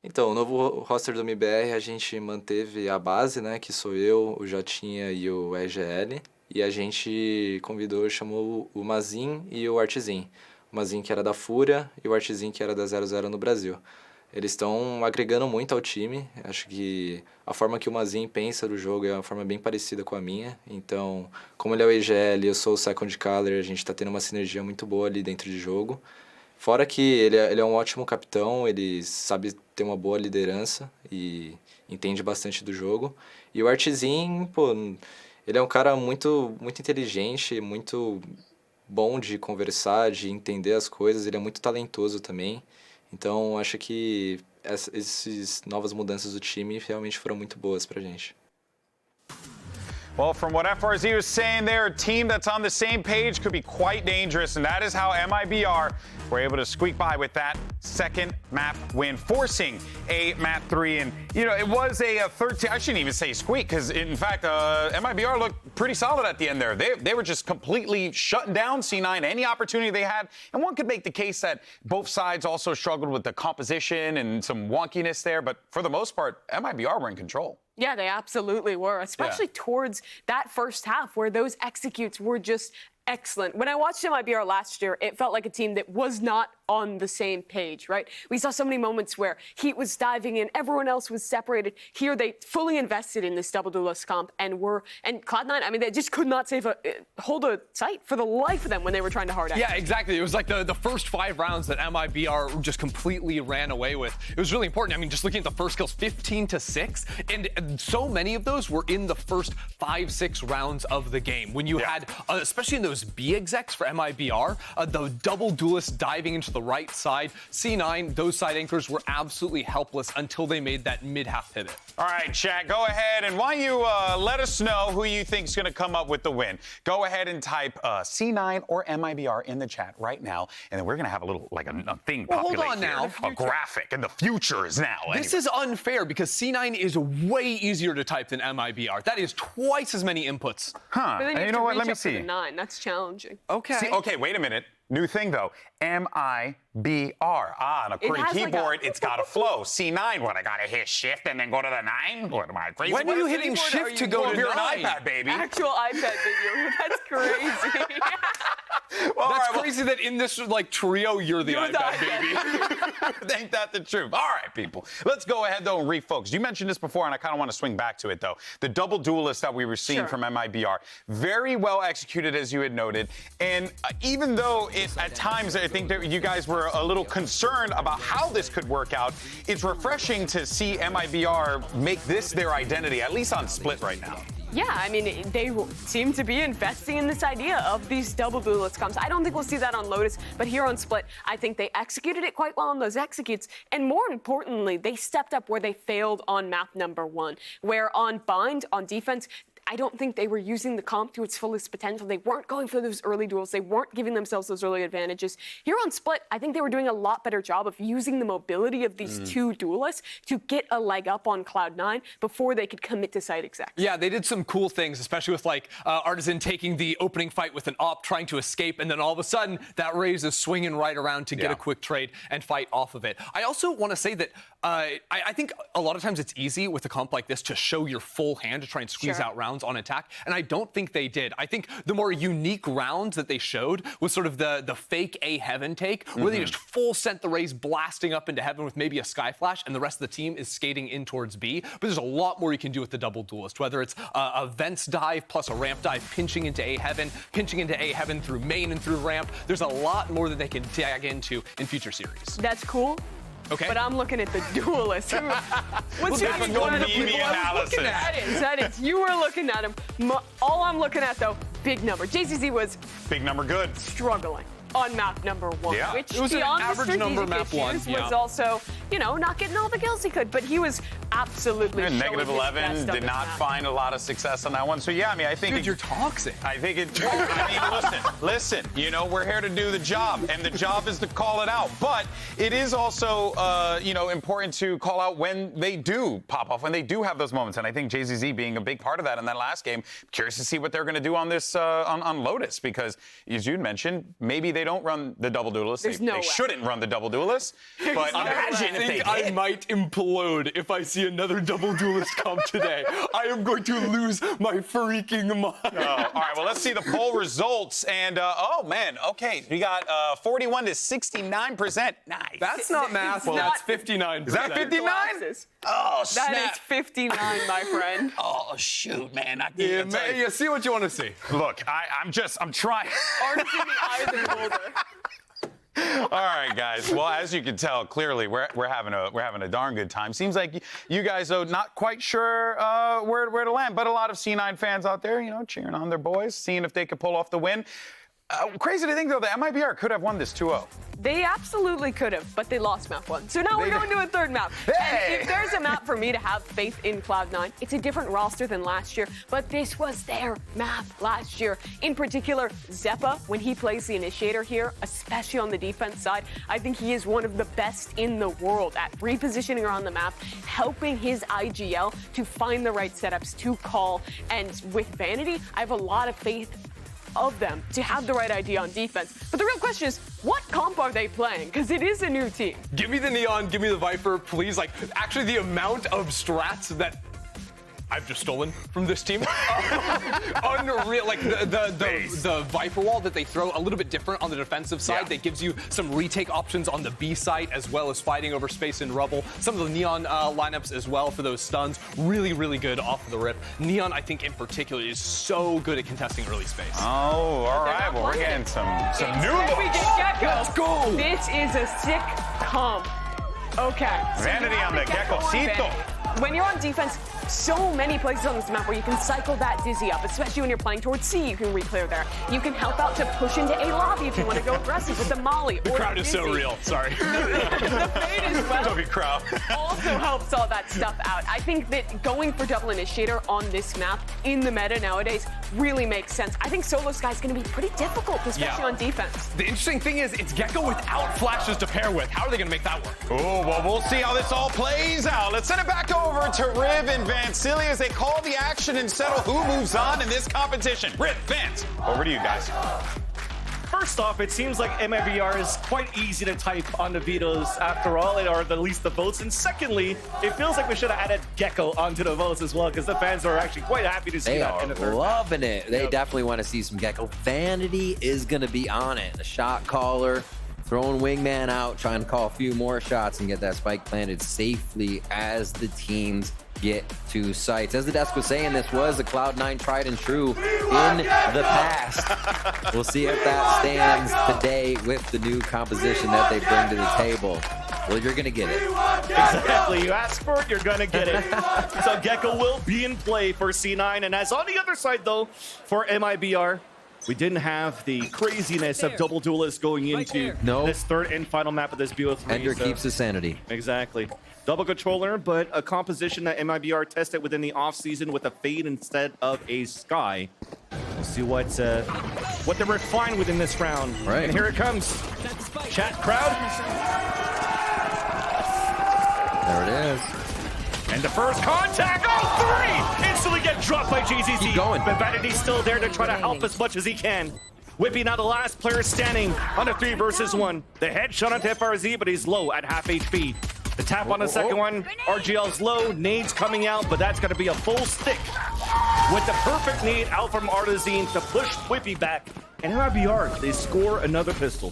Então, o novo roster do MBR, a gente manteve a base, né, que sou eu, o Jotinha e o EGL, e a gente chamou o Mazin e o Artizin. O Mazin que era da Fúria e o Artizin que era da 00 no Brasil. Eles estão agregando muito ao time, acho que a forma que o Mazin pensa do jogo é uma forma bem parecida com a minha, então, como ele é o EGL e eu sou o Second Color, a gente está tendo uma sinergia muito boa ali dentro de jogo. Fora que ele é um ótimo capitão, ele sabe ter uma boa liderança e entende bastante do jogo. E o Artizin, pô, ele é um cara muito inteligente, muito bom de conversar, de entender as coisas, ele é muito talentoso também. Então, acho que essas novas mudanças do time realmente foram muito boas pra gente. Well, from what FRZ was saying there, a team that's on the same page could be quite dangerous, and that is how MIBR were able to squeak by with that second map win, forcing a map 3. And, you know, it was a 13, I shouldn't even say squeak, because in fact, MIBR looked pretty solid at the end there. They were just completely shutting down C9, any opportunity they had. And one could make the case that both sides also struggled with the composition and some wonkiness there, but for the most part, MIBR were in control. Yeah, they absolutely were, especially towards that first half where those executes were just excellent. When I watched MIBR last year, it felt like a team that was not on the same page, right? We saw so many moments where Heat was diving in, everyone else was separated. Here, they fully invested in this double duelist comp and Cloud9, I mean, they just could not hold a sight for the life of them when they were trying to hard out. Yeah, exactly. It was like the first 5 rounds that MIBR just completely ran away with. It was really important. I mean, just looking at the first kills, 15-6, and so many of those were in the first 5-6 rounds of the game. When you had, especially in those B execs for MIBR, the double duelist diving into the right side, C9, those side anchors were absolutely helpless until they made that mid-half pivot. All right, chat, go ahead and why don't you let us know who you think is going to come up with the win. Go ahead and type C9 or MIBR in the chat right now, and then we're going to have a little, like a thing populate hold on here. now. A graphic, and the future is now. This is unfair because C9 is way easier to type than MIBR. That is twice as many inputs. Huh, But then and you know what, let me see. 9. That's challenging. Okay. See, okay, wait a minute. New thing, though. MIBR. On a QWERTY keyboard, it's got to flow. C9, what, I got to hit shift and then go to the 9? What, am I crazy? When are you hitting shift to go to 9? You're an iPad, baby. Actual iPad video. That's crazy. Well, That's crazy that in this like trio, you're the iPad baby. Ain't that the truth? All right, people. Let's go ahead, though, and refocus. You mentioned this before, and I kind of want to swing back to it, though. The double duelist that we were seeing from MIBR, very well executed, as you had noted. And even though at times I think that you guys were a little concerned about how this could work out, it's refreshing to see MIBR make this their identity, at least on Split right now. Yeah, I mean, they seem to be investing in this idea of these double duelist comps. I don't think we'll see that on Lotus, but here on Split, I think they executed it quite well on those executes. And more importantly, they stepped up where they failed on map number 1, where on Bind, on defense, I don't think they were using the comp to its fullest potential. They weren't going for those early duels. They weren't giving themselves those early advantages. Here on Split, I think they were doing a lot better job of using the mobility of these two duelists to get a leg up on Cloud9 before they could commit to site execs. Yeah, they did some cool things, especially with like Artisan taking the opening fight with an op, trying to escape, and then all of a sudden that Raze is swinging right around to get a quick trade and fight off of it. I also want to say that I think a lot of times it's easy with a comp like this to show your full hand to try and squeeze out rounds on attack, and I don't think they did. I think the more unique rounds that they showed was sort of the fake A Heaven take, where they just full sent the Raze blasting up into Heaven with maybe a Sky Flash, and the rest of the team is skating in towards B. But there's a lot more you can do with the double duelist, whether it's a Vents dive plus a ramp dive, pinching into A Heaven through main and through ramp. There's a lot more that they can dig into in future series. That's cool. Okay. But I'm looking at the duelist. What's your analysis? That is. You were looking at him. All I'm looking at, though, big number. JCZ was big number good. Struggling on map number 1, which it was beyond an average number map 1 was also, you know, not getting all the kills he could, but he was absolutely negative 11, did not find a lot of success on that one. So yeah, I mean, I think you're toxic. I think it. I mean, listen. You know, we're here to do the job, and the job is to call it out. But it is also, you know, important to call out when they do pop off, when they do have those moments. And I think JZZ being a big part of that in that last game. Curious to see what they're going to do on this on Lotus, because as you mentioned, maybe they don't run the double duelist. They shouldn't run the double duelist. But imagine if think I might implode if I see another double duelist come today. I am going to lose my freaking mind. Oh, all right, well, let's see the poll results. And, oh, man, okay, we got 41 to 69%. Nice. That's not math. Well, That's 59%. Is that 59? Oh, snap. That is 59, my friend. Oh, shoot, man. I Yeah, can't tell man, you. you see what you want to see. Look, I'm trying. Artist in the eye of the beholder. All right, guys. Well, as you can tell, clearly we're having a darn good time. Seems like you guys are not quite sure where to land, but a lot of C9 fans out there, you know, cheering on their boys, seeing if they could pull off the win. Crazy to think, though, that MIBR could have won this 2-0. They absolutely could have, but they lost map 1. So now we're going to a third map. Hey! And if there's a map for me to have faith in Cloud9, it's a different roster than last year, but this was their map last year. In particular, Zeppa, when he plays the initiator here, especially on the defense side, I think he is one of the best in the world at repositioning around the map, helping his IGL to find the right setups to call. And with Vanity, I have a lot of faith of them to have the right idea on defense. But the real question is, what comp are they playing? Because it is a new team. Give me the Neon, give me the Viper, please. Like, actually, the amount of strats that I've just stolen from this team. Unreal. Like the Viper wall that they throw a little bit different on the defensive side that gives you some retake options on the B site as well as fighting over space and rubble. Some of the Neon lineups as well for those stuns. Really, really good off of the rip. Neon, I think in particular, is so good at contesting early space. Oh, all right. Well, we're getting some new looks. We get Gecko. Let's go. This is a sick comp. Okay. So Vanity you have on the Geckocito. Vanity. When you're on defense, so many places on this map where you can cycle that Dizzy up, especially when you're playing towards C, you can reclear there. You can help out to push into A lobby if you want to go aggressive with the Molly. The crowd is so real. Sorry. The fade as well. Toby crowd. Also helps all that stuff out. I think that going for double initiator on this map in the meta nowadays really makes sense. I think Solo Sky is going to be pretty difficult, especially on defense. The interesting thing is, it's Gecko without flashes to pair with. How are they going to make that work? Oh, well, we'll see how this all plays out. Let's send it back over to Riv and Vancilli as they call the action and settle who moves on in this competition. Riv, Vance, over to you guys. First off, it seems like MIBR is quite easy to type on the vetoes after all, or at least the votes. And secondly, it feels like we should have added Gecko onto the votes as well, because the fans are actually quite happy to see that in the They third. are loving it. They definitely want to see some Gecko. Vanity is going to be on it. The shot caller, throwing Wingman out, trying to call a few more shots and get that spike planted safely as the teams get to sites. As the desk was saying, this was a Cloud9 tried and true in the past. We'll see if that stands today with the new composition that they bring to the table. Well, you're going to get it. Exactly. You ask for it, you're going to get it. So Gecko will be in play for C9. And as on the other side, though, for MIBR, we didn't have the craziness of double duelists going into this third and final map of this BO3. Ender keeps his sanity. Exactly. Double controller, but a composition that MIBR tested within the offseason with a fade instead of a sky. We'll see what they refine within this round. Right. And here it comes. Chat crowd. There it is. And the first contact. Oh, 3! Instantly get dropped by JZZ. Keep going. But Vanity's still there to try to help as much as he can. Whipping out the last player standing on a 3 versus 1. The headshot onto FRZ, but he's low at half HP. The tap on the second one. RGL's low. Nades coming out, but that's going to be a full stick. With the perfect nade out from Artizine to push Whippy back. And MIBR, they score another pistol.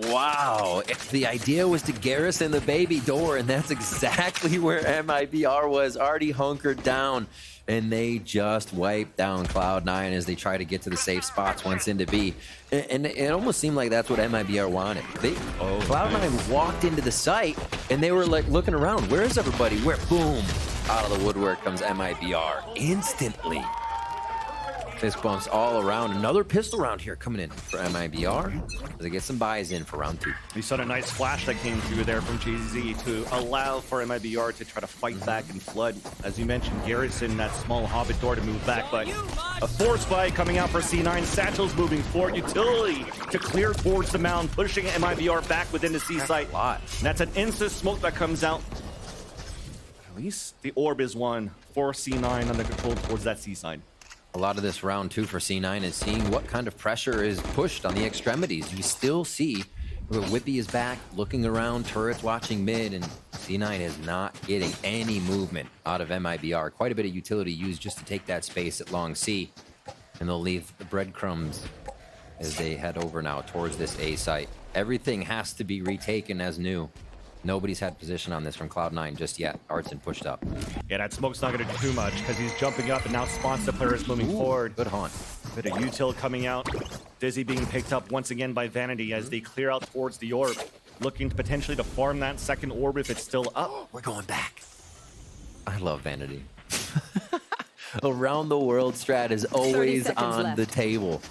Wow. The idea was to garrison the baby door, and that's exactly where MIBR was, already hunkered down. And they just wiped down Cloud9 as they try to get to the safe spots once into B. And it almost seemed like that's what MIBR wanted. Cloud9 walked into the site, and they were like looking around. Where is everybody? Where? Boom. Out of the woodwork comes MIBR instantly. Fist bumps all around. Another pistol round here coming in for MIBR as they get some buys in for round 2. We saw a nice flash that came through there from JZ to allow for MIBR to try to fight back and flood. As you mentioned, Garrison, that small hobbit door to move back, but a force fight coming out for C9. Satchel's moving forward. Utility to clear towards the mound, pushing MIBR back within the C site. And that's an instant smoke that comes out. At least the orb is one for C9 under control towards that C side. A lot of this round 2 for C9 is seeing what kind of pressure is pushed on the extremities. You still see Whippy is back, looking around, turrets watching mid, and C9 is not getting any movement out of MIBR. Quite a bit of utility used just to take that space at long C. And they'll leave the breadcrumbs as they head over now towards this A site. Everything has to be retaken as new. Nobody's had position on this from Cloud9 just yet. Artson pushed up. Yeah, that smoke's not going to do too much because he's jumping up and now spawns the players moving forward. Good haunt. Bit of util coming out. Dizzy being picked up once again by Vanity as they clear out towards the orb. Looking to potentially to farm that second orb if it's still up. We're going back. I love Vanity. Around the world strat is always on the table.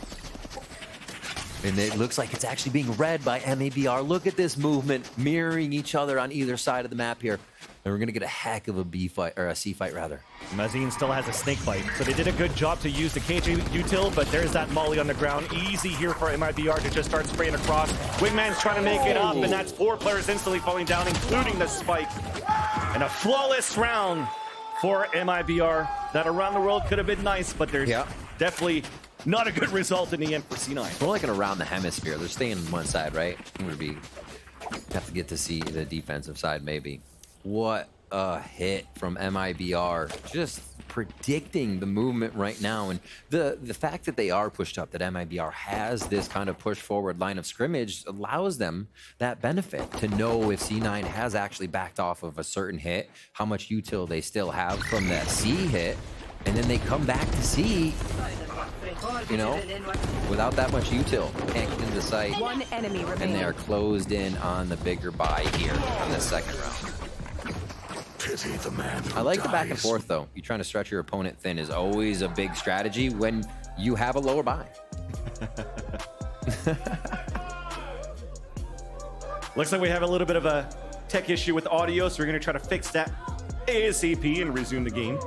And it looks like it's actually being read by MABR. Look at this movement, mirroring each other on either side of the map here. And we're gonna get a heck of a B fight, or a C fight rather. Mazin still has a snake bite, so they did a good job to use the KJ util, but there's that molly on the ground. Easy here for MIBR to just start spraying across. Wingman's trying to make it up, and that's 4 players instantly falling down, including the spike. And a flawless round for MIBR. That around the world could have been nice, but there's definitely not a good result in the end for C9. More like an around the hemisphere. They're staying on one side, right? It would be have to get to see the defensive side maybe. What a hit from MIBR. Just predicting the movement right now. And the fact that they are pushed up, that MIBR has this kind of push forward line of scrimmage allows them that benefit to know if C9 has actually backed off of a certain hit, how much util they still have from that C hit. And then they come back to C, you know, without that much util. Can't get into the site. One enemy remaining. And they are closed in on the bigger buy here on the second round. I like the back and forth though. You trying to stretch your opponent thin is always a big strategy when you have a lower buy. Looks like we have a little bit of a tech issue with audio, so we're going to try to fix that ASAP and resume the game.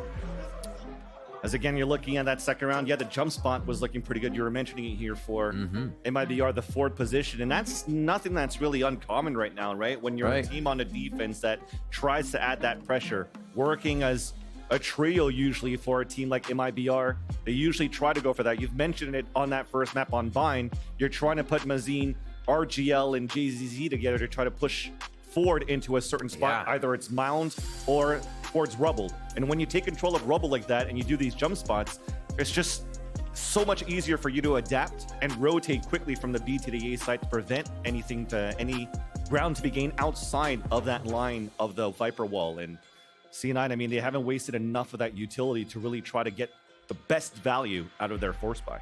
As again, you're looking at that second round. Yeah, the jump spot was looking pretty good. You were mentioning it here for MIBR, the forward position. And that's nothing that's really uncommon right now, right? When you're a team on a defense that tries to add that pressure, working as a trio usually for a team like MIBR, they usually try to go for that. You've mentioned it on that first map on Vine. You're trying to put Mazin, RGL, and JZZ together to try to push forward into a certain spot. Either it's mound or towards rubble. And when you take control of rubble like that and you do these jump spots, it's just so much easier for you to adapt and rotate quickly from the B to the A side to prevent any ground to be gained outside of that line of the Viper wall. And C9, I mean, they haven't wasted enough of that utility to really try to get the best value out of their force buy.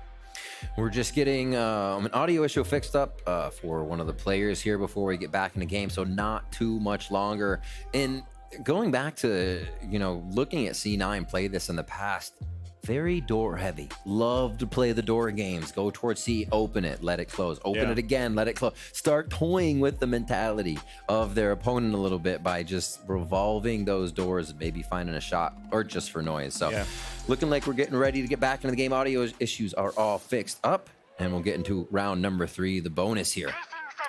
We're just getting an audio issue fixed up for one of the players here before we get back in the game, so not too much longer. And going back to, you know, looking at C9 play this in the past, very door heavy. Love to play the door games. Go towards C, open it, let it close. Open it again, let it close. Start toying with the mentality of their opponent a little bit by just revolving those doors and maybe finding a shot or just for noise. So looking like we're getting ready to get back into the game. Audio issues are all fixed up and we'll get into round number 3, the bonus here.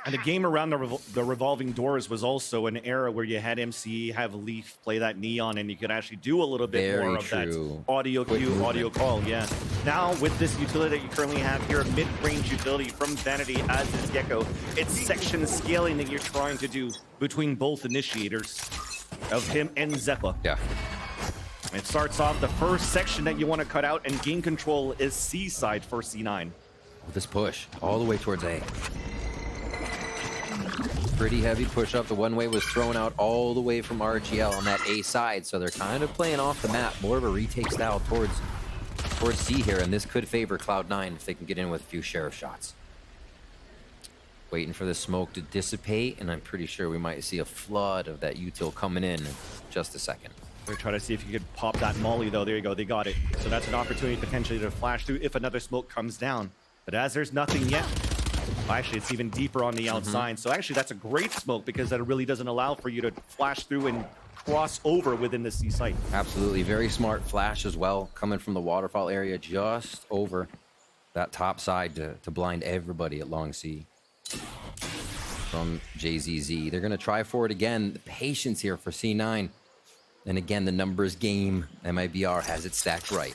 And the game around the revolving doors was also an era where you had MC have Leaf play that Neon, and you could actually do a little bit more of that audio cue, audio call. Yeah. Now with this utility that you currently have here, mid-range utility from Vanity as is Gecko, it's section scaling that you're trying to do between both initiators of him and Zeppa. Yeah. It starts off the first section that you want to cut out, and gain control is C side for C9. With this push all the way towards A. Pretty heavy push up. The one-way was thrown out all the way from RGL on that A side, so they're kind of playing off the map, more of a retake style towards C here, and this could favor Cloud9 if they can get in with a few sheriff shots. Waiting for the smoke to dissipate, and I'm pretty sure we might see a flood of that util coming in just a second. They're trying to see if you could pop that molly, though. There you go, they got it. So that's an opportunity potentially to flash through if another smoke comes down. But as there's nothing yet, actually, it's even deeper on the outside. So actually, that's a great smoke because that really doesn't allow for you to flash through and cross over within the C site. Absolutely. Very smart flash as well, coming from the waterfall area just over that top side to blind everybody at long C. From JZZ. They're going to try for it again. The patience here for C9. And again, the numbers game. MIBR has it stacked right.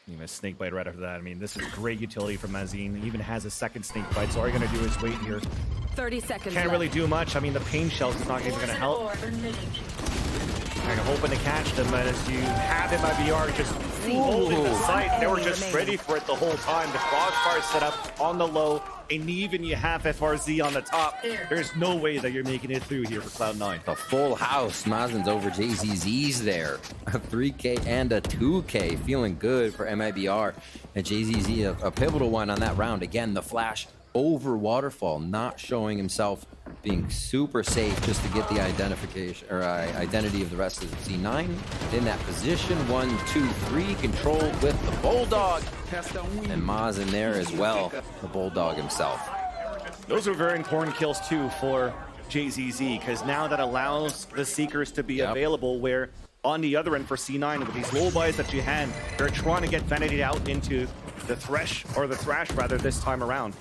Even a snake bite right after that. I mean, this is great utility from Mazin. He even has a second snake bite, so all you're going to do is wait here 30 seconds Can't left. really do much. I mean, the pain shell's not even going to help. Kind of hoping to catch them, but as you have MIBR just holding the site, they were just ready for it the whole time. The crossbar set up on the low, and even you have FRZ on the top. There's no way that you're making it through here for Cloud9. A full house. Mazen's over JZZ's there. A 3K and a 2K. Feeling good for MIBR. And JZZ, a pivotal one on that round. Again, the flash over Waterfall, not showing himself, being super safe just to get the identification or identity of the rest of the C9 in that position. 1, 2, 3, controlled with the Bulldog, and Maz in there as well, the Bulldog himself. Those are very important kills too for JZZ, because now that allows the Seekers to be available, where on the other end for C9 with these low buys that you had, they're trying to get Vanity out into the Thrash rather this time around.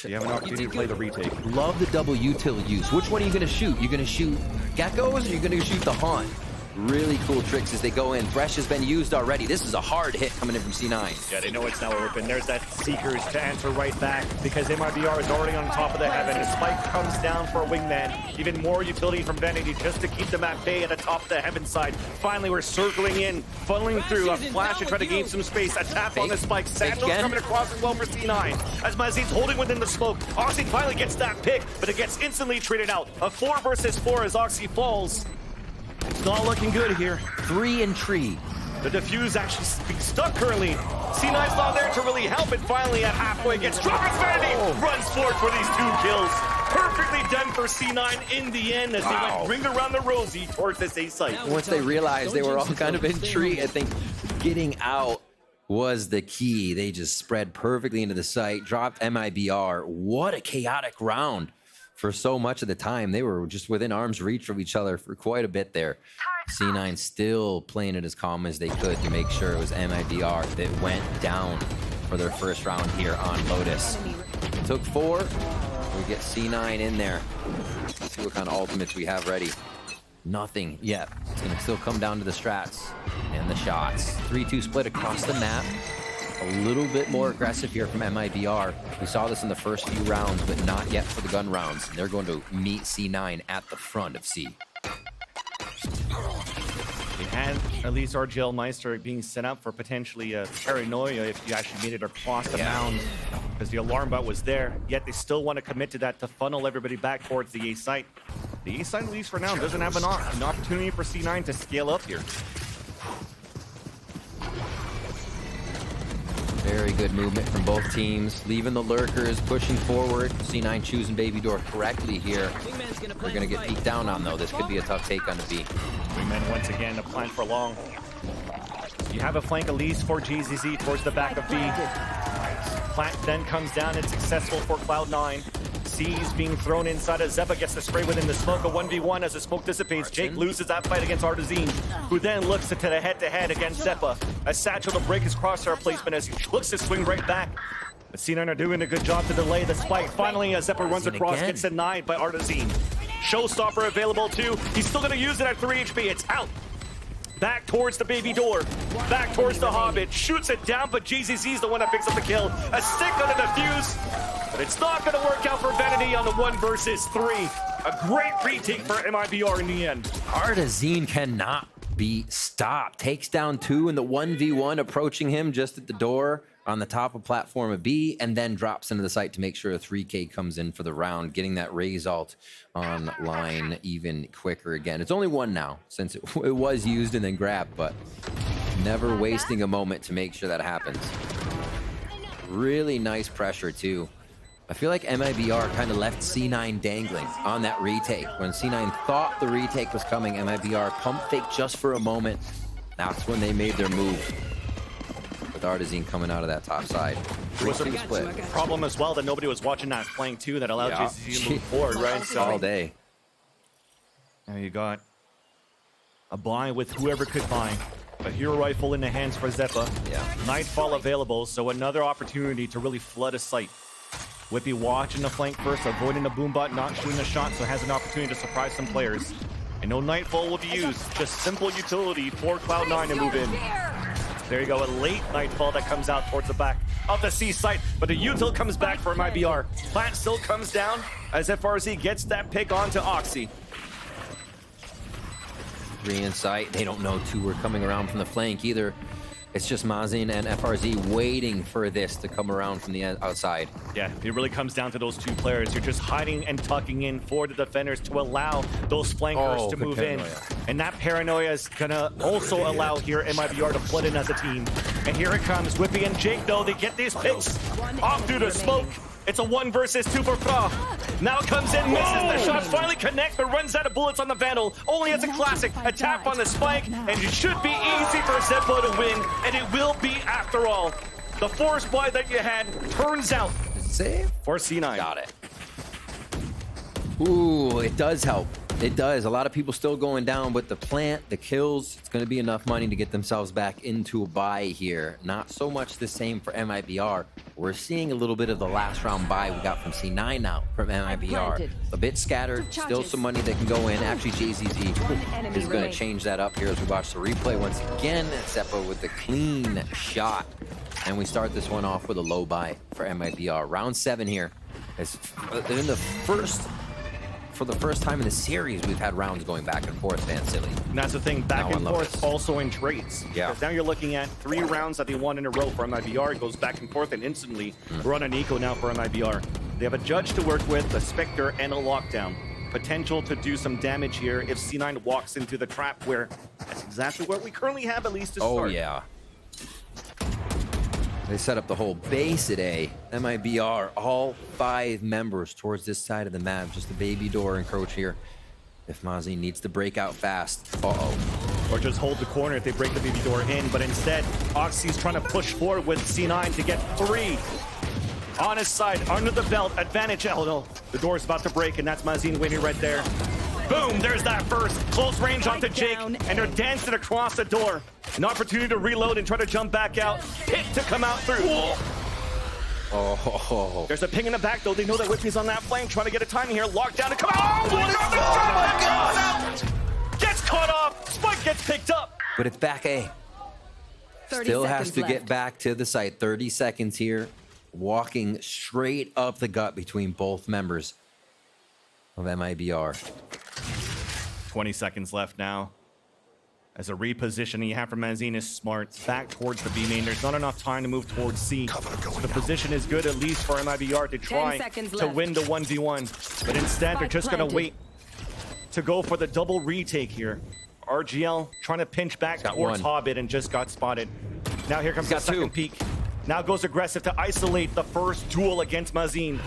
You have an opportunity to play the retake. Love the double util use. Which one are you going to shoot? You're going to shoot Geckos or you're going to shoot the Haunt? Really cool tricks as they go in. Thresh has been used already. This is a hard hit coming in from C9. Yeah, they know it's now open. There's that Seekers to answer right back because MIBR is already on top of the heaven. The spike comes down for a wingman. Even more utility from Vanity just to keep them at bay at the top of the heaven side. Finally, we're circling in, funneling through a flash to try to gain some space. A tap on the spike. Sandals coming across as well for C9. As Mazin's holding within the smoke. Oxy finally gets that pick, but it gets instantly traded out. A 4 versus 4 as Oxy falls. It's not looking good here. 3 and tree. The defuse actually being stuck currently. C9's not there to really help, and finally at halfway gets dropped. Vanity runs forward for these 2 kills. Perfectly done for C9 in the end as they went ring around the rosy towards this A site. Once they realized they were all kind of in tree, I think getting out was the key. They just spread perfectly into the site, dropped MIBR. What a chaotic round. For so much of the time, they were just within arm's reach of each other for quite a bit there. C9 still playing it as calm as they could to make sure it was MIBR that went down for their first round here on Lotus. Took 4. We get C9 in there. Let's see what kind of ultimates we have ready. Nothing yet. It's going to still come down to the strats and the shots. 3-2 split across the map. A little bit more aggressive here from MIBR. We saw this in the first few rounds, but not yet for the gun rounds. They're going to meet C9 at the front of C. They had at least RGL Meister being set up for potentially a paranoia if you actually made it across the mound, because the alarm bot was there. Yet they still want to commit to that to funnel everybody back towards the A site. The A site, at least for now, doesn't have an opportunity for C9 to scale up here. Very good movement from both teams, leaving the lurkers, pushing forward. C9 choosing Baby Door correctly here. They're going to get peeked down on, though. This could be a tough take on the B. Wingman once again to plant for long. You have a flank at least for GZZ towards the back of B. Plant then comes down and successful for Cloud9. C's being thrown inside as Zeppa gets the spray within the smoke. A 1v1 as the smoke dissipates. Jake loses that fight against Artazine, who then looks to the head-to-head against Zeppa. A satchel to break his crosshair placement as he looks to swing right back. But C9 are doing a good job to delay the spike. Finally, as Zeppa runs across, gets denied by Artazine. Showstopper available too. He's still going to use it at 3 HP. It's out. Back towards the Baby Door. Back towards the Hobbit. Shoots it down, but GZZ's the one that picks up the kill. A stick on the defuse. But it's not going to work out for Vanity on the 1 versus 3. A great retake for MIBR in the end. Artazine cannot be stopped. Takes down 2 in the 1v1, approaching him just at the door on the top of platform of B, and then drops into the site to make sure a 3K comes in for the round, getting that Raze ult online even quicker again. It's only 1 now, since it was used and then grabbed, but never wasting a moment to make sure that happens. Really nice pressure, too. I feel like MIBR kind of left C9 dangling on that retake. When C9 thought the retake was coming, MIBR pump fake just for a moment. That's when they made their move. With Artazine coming out of that top side. It was a split problem as well that nobody was watching that flank too that allowed JCC to move forward, right? So all day. Now you got a buy with whoever could buy. A hero rifle in the hands for Zeppa. Nightfall available, so another opportunity to really flood a site. Whippy watching the flank first, avoiding the boombot, not shooting a shot, so has an opportunity to surprise some players. And no Nightfall will be used, just simple utility for Cloud9 to move in. There you go, a late nightfall that comes out towards the back of the C site, but the util comes back for MIBR. Plant still comes down as FRZ gets that pick onto Oxy. 3 in sight. They don't know 2 are coming around from the flank either. It's just Mazin and FRZ waiting for this to come around from the outside. Yeah, it really comes down to those 2 players. You're just hiding and tucking in for the defenders to allow those flankers to move in. And that paranoia is gonna also allow here MIBR to flood in as a team. And here it comes. Whippy and Jake, though, they get these picks off through the smoke. It's a 1 versus 2 for Fra. Now comes in, misses the shots, finally connect, but runs out of bullets on the Vandal. Only as a classic, a tap on the spike, and it should be easy for Zeppo to win, and it will be after all. The force buy that you had turns out Save for C9. Got it. Ooh, it does help. It does. A lot of people still going down with the plant, the kills. It's going to be enough money to get themselves back into a buy here. Not so much the same for MIBR. We're seeing a little bit of the last round buy we got from C9 now from MIBR. A bit scattered, still some money that can go in. Actually, JZZ is going to change that up here as we watch the replay once again. Zeppo with the clean shot. And we start this one off with a low buy for MIBR. Round 7 here. It's in the first... For the first time in the series, we've had rounds going back and forth, Van Silly. And that's the thing, back and forth also in trades. Yeah. Because now you're looking at 3 rounds that they won in a row for MIBR. It goes back and forth, and instantly we're on an eco now for MIBR. They have a Judge to work with, a Spectre, and a Lockdown. Potential to do some damage here if C9 walks into the trap, where that's exactly what we currently have, at least to start. Oh, yeah. They set up the whole base today. MIBR, all 5 members towards this side of the map. Just a baby door encroach here. If Mazin needs to break out fast. Uh-oh. Or just hold the corner if they break the baby door in. But instead, Oxy's trying to push forward with C9 to get 3 on his side, under the belt. Advantage. Oh no, the door's about to break, and that's Mazin waiting right there. Boom, there's that first. Close range onto Jake, and they're dancing across the door. An opportunity to reload and try to jump back out. Pick to come out through. Oh. There's a ping in the back, though. They know that Whippy's on that flank, trying to get a timing here. Lockdown to come out. Oh, my God! Gets caught off. Spike gets picked up. But it's back A. Still has to get back to the site. 30 seconds here. Walking straight up the gut between both members of MIBR. 20 seconds left now. As a repositioning you have from Mazin is smart. Back towards the B main. There's not enough time to move towards C. So the position is good, at least for MIBR, to try to win the 1v1. But instead, they're just going to wait to go for the double retake here. RGL trying to pinch back towards Hobbit and just got spotted. Now here comes the second peek. Now goes aggressive to isolate the first duel against Mazin.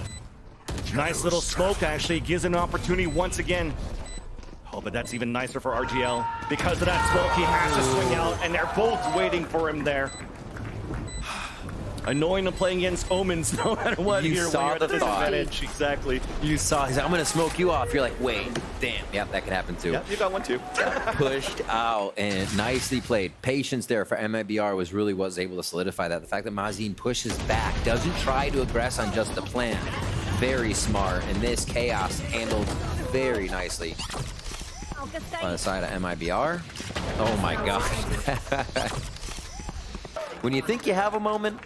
Nice little smoke, actually. Gives him an opportunity once again. Oh, but that's even nicer for RGL. Because of that smoke, he has to swing out, and they're both waiting for him there. Annoying to playing against Omens no matter what. You here saw when you're at the the disadvantage. Exactly. You saw, he's like, I'm going to smoke you off. You're like, wait, damn. Yep, that could happen too. Yep, you got one too. Pushed out and nicely played. Patience there for MIBR was able to solidify that. The fact that Mazin pushes back, doesn't try to aggress on just the plan. Very smart, and this chaos handled very nicely on the side of MIBR. Oh my gosh. When you think you have a moment,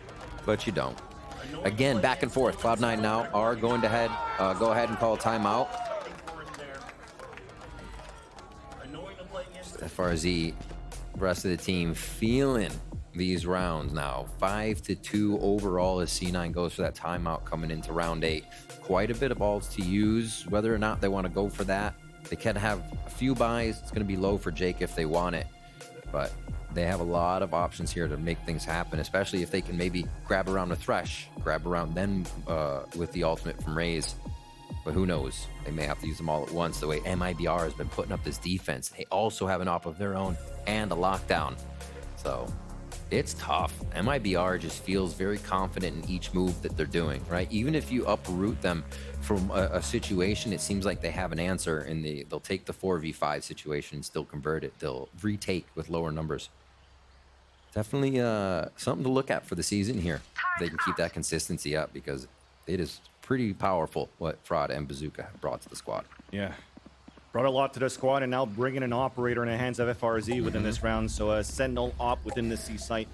but you don't. Again, back and forth. Cloud9 now are going to go ahead and call a timeout. FRZ, rest of the team feeling these rounds now. 5-2 overall as C9 goes for that timeout coming into round 8. Quite a bit of balls to use, whether or not they want to go for that. They can have a few buys. It's going to be low for Jake if they want it, but they have a lot of options here to make things happen, especially if they can maybe grab around the Thresh, grab around them with the ultimate from Raze. But who knows? They may have to use them all at once, the way MIBR has been putting up this defense. They also have an op of their own and a lockdown. So it's tough. MIBR just feels very confident in each move that they're doing, right? Even if you uproot them from a situation, it seems like they have an answer, and they'll take the 4v5 situation and still convert it. They'll retake with lower numbers. Definitely something to look at for the season here. They can keep that consistency up, because it is pretty powerful what Fraud and Bazooka brought to the squad. Yeah. Brought a lot to the squad, and now bringing an operator in the hands of FRZ within this round. So a Sentinel op within the C site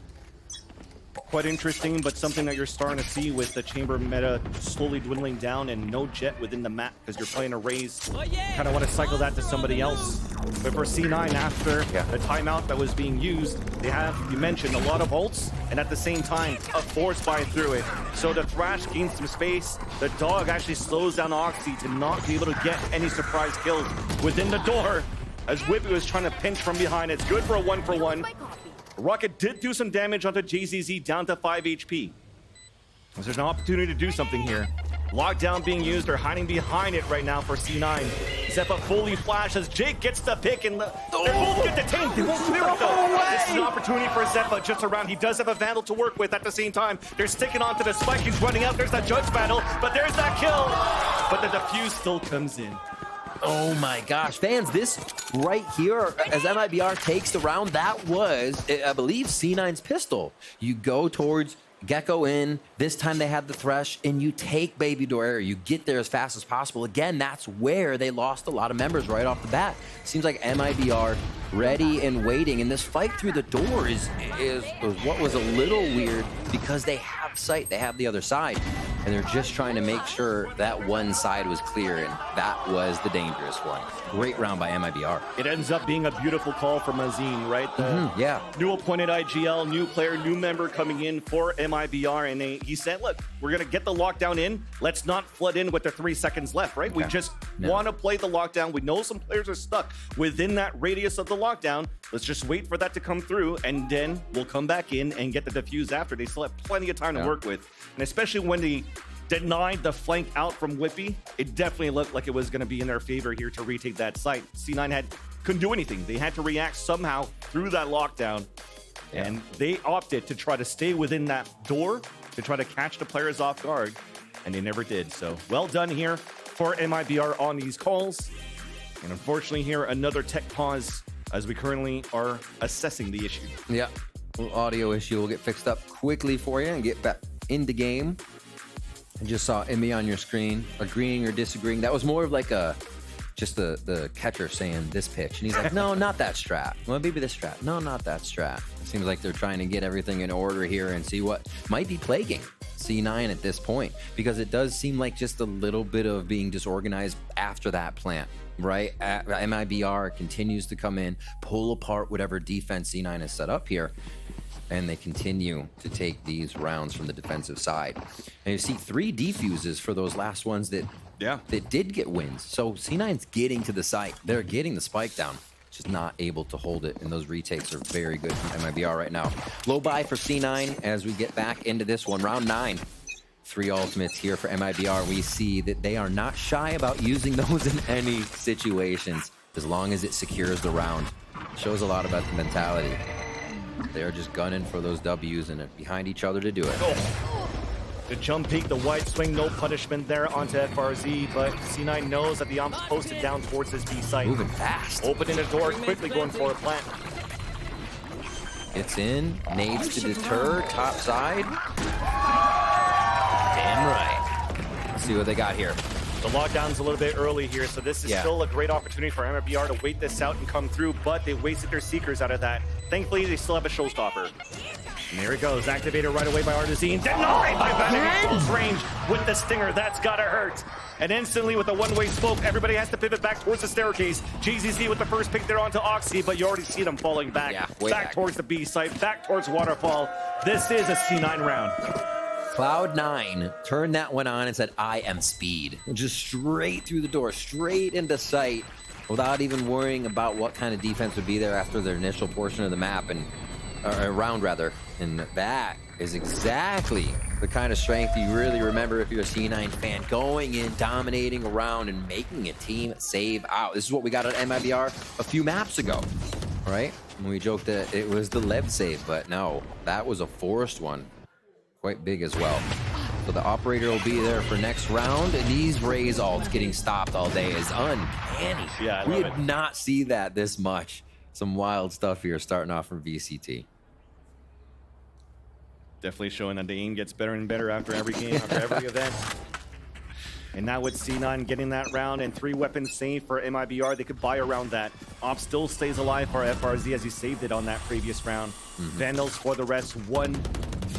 quite interesting, but something that you're starting to see with the chamber meta slowly dwindling down and no jet within the map because you're playing a Raze. Kind of want to cycle that to somebody else. But for C9, after the timeout that was being used, they have, you mentioned, a lot of ults, and at the same time, a force buy through it. So the Thrash gains some space. The dog actually slows down Oxy to not be able to get any surprise kills within the door as Whippy was trying to pinch from behind. It's good for a 1-for-1. Rocket did do some damage onto JZZ down to 5 HP. There's an opportunity to do something here. Lockdown being used, they're hiding behind it right now for C9. Zeppa fully flashes, Jake gets the pick, and they both get detained. They won't clear it though. This is an opportunity for Zeppa just around. He does have a Vandal to work with at the same time. They're sticking onto the spike, he's running out. There's that Judge battle, but there's that kill. But the defuse still comes in. Oh my gosh, fans, this right here, as MIBR takes the round, that was, I believe, C9's pistol. You go towards Gecko in, this time they had the Thresh, and you take Baby Door area. You get there as fast as possible. Again, that's where they lost a lot of members right off the bat. Seems like MIBR ready and waiting, and this fight through the door is what was a little weird because they have sight, they have the other side, and they're just trying to make sure that one side was clear, and that was the dangerous one. Great round by MIBR. It ends up being a beautiful call from Azim, right? Yeah. New appointed IGL, new player, new member coming in for MIBR, and he said, look, we're going to get the lockdown in. Let's not flood in with the 3 seconds left, right? We just want to play the lockdown. We know some players are stuck within that radius of the lockdown. Let's just wait for that to come through, and then we'll come back in and get the defuse after. They still have plenty of time to work with. And especially when they denied the flank out from Whippy, it definitely looked like it was going to be in their favor here to retake that site. C9 couldn't do anything. They had to react somehow through that lockdown, and they opted to try to stay within that door to try to catch the players off guard, and they never did. So well done here for MIBR on these calls. And unfortunately here, another tech pause as we currently are assessing the issue. Yeah, little audio issue will get fixed up quickly for you and get back into game. I just saw Emmy on your screen agreeing or disagreeing. That was more of like just the catcher saying this pitch. And he's like, no, not that strat. Well, maybe this strat. No, not that strat. It seems like they're trying to get everything in order here and see what might be plaguing C9 at this point, because it does seem like just a little bit of being disorganized after that plant, right? MIBR continues to come in, pull apart whatever defense C9 has set up here, and they continue to take these rounds from the defensive side. And you see 3 defuses for those last ones that did get wins. So C9's getting to the site. They're getting the spike down, just not able to hold it. And those retakes are very good from MIBR right now. Low buy for C9 as we get back into this one. Round 9. 3 ultimates here for MIBR. We see that they are not shy about using those in any situations, as long as it secures the round. Shows a lot about the mentality. They're just gunning for those W's and behind each other to do it. The jump peek, the wide swing, no punishment there onto FRZ, but C9 knows that the omp's posted down towards his B site. Moving fast. Opening the door, quickly going for a plant. It's in, nades to deter, top side. Damn right. Let's see what they got here. The lockdown's a little bit early here, so this is still a great opportunity for MIBR to wait this out and come through, but they wasted their Seekers out of that. Thankfully, they still have a showstopper. And there it goes, activated right away by Artazine. Denied by Vanek in close range with the Stinger. That's gotta hurt. And instantly with a one-way smoke, everybody has to pivot back towards the staircase. GZZ with the first pick there onto Oxy, but you already see them falling back. Back towards the B site, back towards Waterfall. This is a C9 round. Cloud9 turned that one on and said, I am speed. Just straight through the door, straight into sight, without even worrying about what kind of defense would be there after their initial portion of the map, and round rather. And that is exactly the kind of strength you really remember if you're a C9 fan. Going in, dominating around, and making a team save out. This is what we got at MIBR a few maps ago, right? And we joked that it was the Lev save, but no, that was a forced one. Quite big as well. So the operator will be there for next round, and these Raze ults getting stopped all day is uncanny. Yeah, we did not see that this much. Some wild stuff here starting off from VCT. Definitely showing that the aim gets better and better after every game, after every event. And now with C9 getting that round and 3 weapons saved for MIBR, they could buy around that. Op still stays alive for FRZ as he saved it on that previous round. Vandals for the rest, 1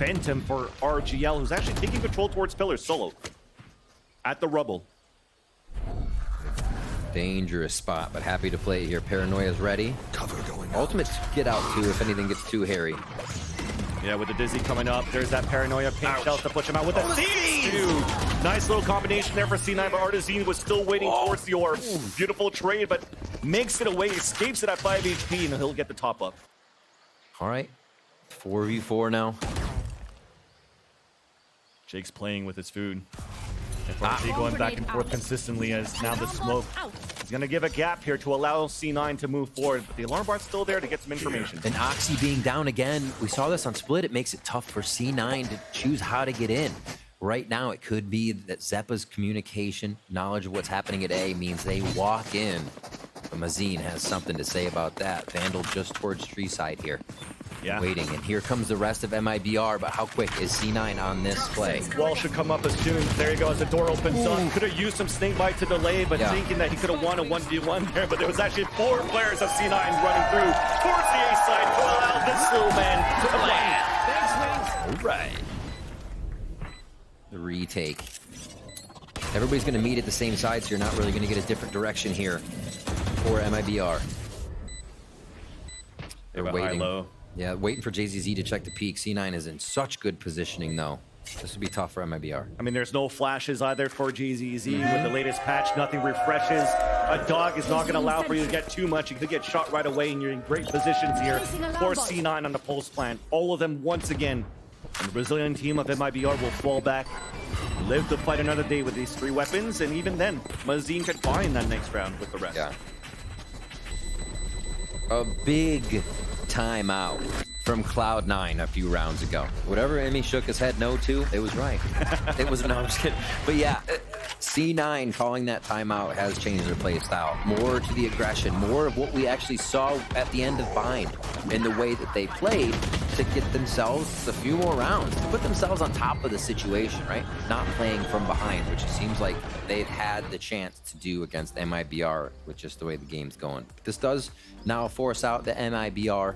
Phantom for RGL, who's actually taking control towards Pillar solo. At the rubble. Dangerous spot, but happy to play here. Paranoia's ready. Ultimate get out too if anything gets too hairy. Yeah, with the Dizzy coming up, there's that Paranoia pink shells to push him out with a Siege! Nice little combination there for C9, but Artizine was still waiting towards the orb. Beautiful trade, but makes it away, escapes it at 5 HP, and he'll get the top up. All right, 4v4 now. Jake's playing with his food. FRZ going back and forth consistently as now the smoke is going to give a gap here to allow C9 to move forward. But the alarm bar's still there to get some information. And Oxy being down again, we saw this on Split. It makes it tough for C9 to choose how to get in. Right now, it could be that Zeppa's communication, knowledge of what's happening at A means they walk in. But Mazine has something to say about that. Vandal just towards tree side here. Yeah. Waiting, and here comes the rest of MIBR, but how quick is C9 on this play? Wall should come up as soon. There you go, as the door opens up. Could have used some snake bite to delay, but thinking that he could have won a 1v1 there, but there was actually 4 players of C9 running through towards the A side to allow this little man to play. All right. The retake. Everybody's going to meet at the same side, so you're not really going to get a different direction here for MIBR. They're waiting. High-low. Yeah, waiting for JZZ to check the peak. C9 is in such good positioning, though. This would be tough for MIBR. I mean, there's no flashes either for JZZ. With the latest patch, nothing refreshes. A dog is not going to allow for you to get too much. You could get shot right away, and you're in great positions here for C9 on the pulse plant. All of them once again. And the Brazilian team of MIBR will fall back, live to fight another day with these 3 weapons, and even then, Mazine could find that next round with the rest. Yeah. A big timeout from Cloud9 a few rounds ago. Whatever Emmy shook his head no to, it was right. It was, no, I'm just kidding. But yeah, C9 calling that timeout has changed their play style. More to the aggression, more of what we actually saw at the end of Bind in the way that they played to get themselves a few more rounds, to put themselves on top of the situation, right? Not playing from behind, which it seems like they've had the chance to do against MIBR with just the way the game's going. This does now force out the MIBR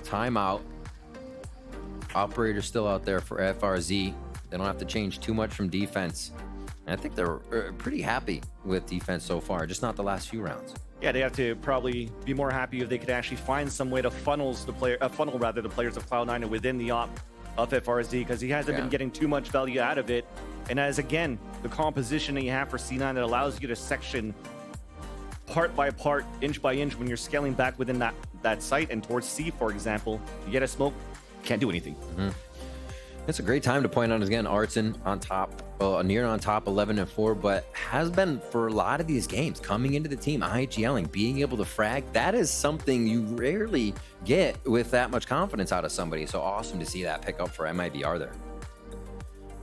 timeout. Operator's still out there for FRZ. They don't have to change too much from defense. And I think they're pretty happy with defense so far, just not the last few rounds. Yeah, they have to probably be more happy if they could actually find some way to funnel the players of Cloud9 within the op of FRZ, because he hasn't been getting too much value out of it. And as again, the composition that you have for C9 that allows you to section part by part, inch by inch when you're scaling back within that site and towards C, for example, you get a smoke, can't do anything. It's a great time to point out again, Artson on top, near on top, 11-4, but has been for a lot of these games coming into the team, IGLing, being able to frag. That is something you rarely get with that much confidence out of somebody. So awesome to see that pick up for MIBR there.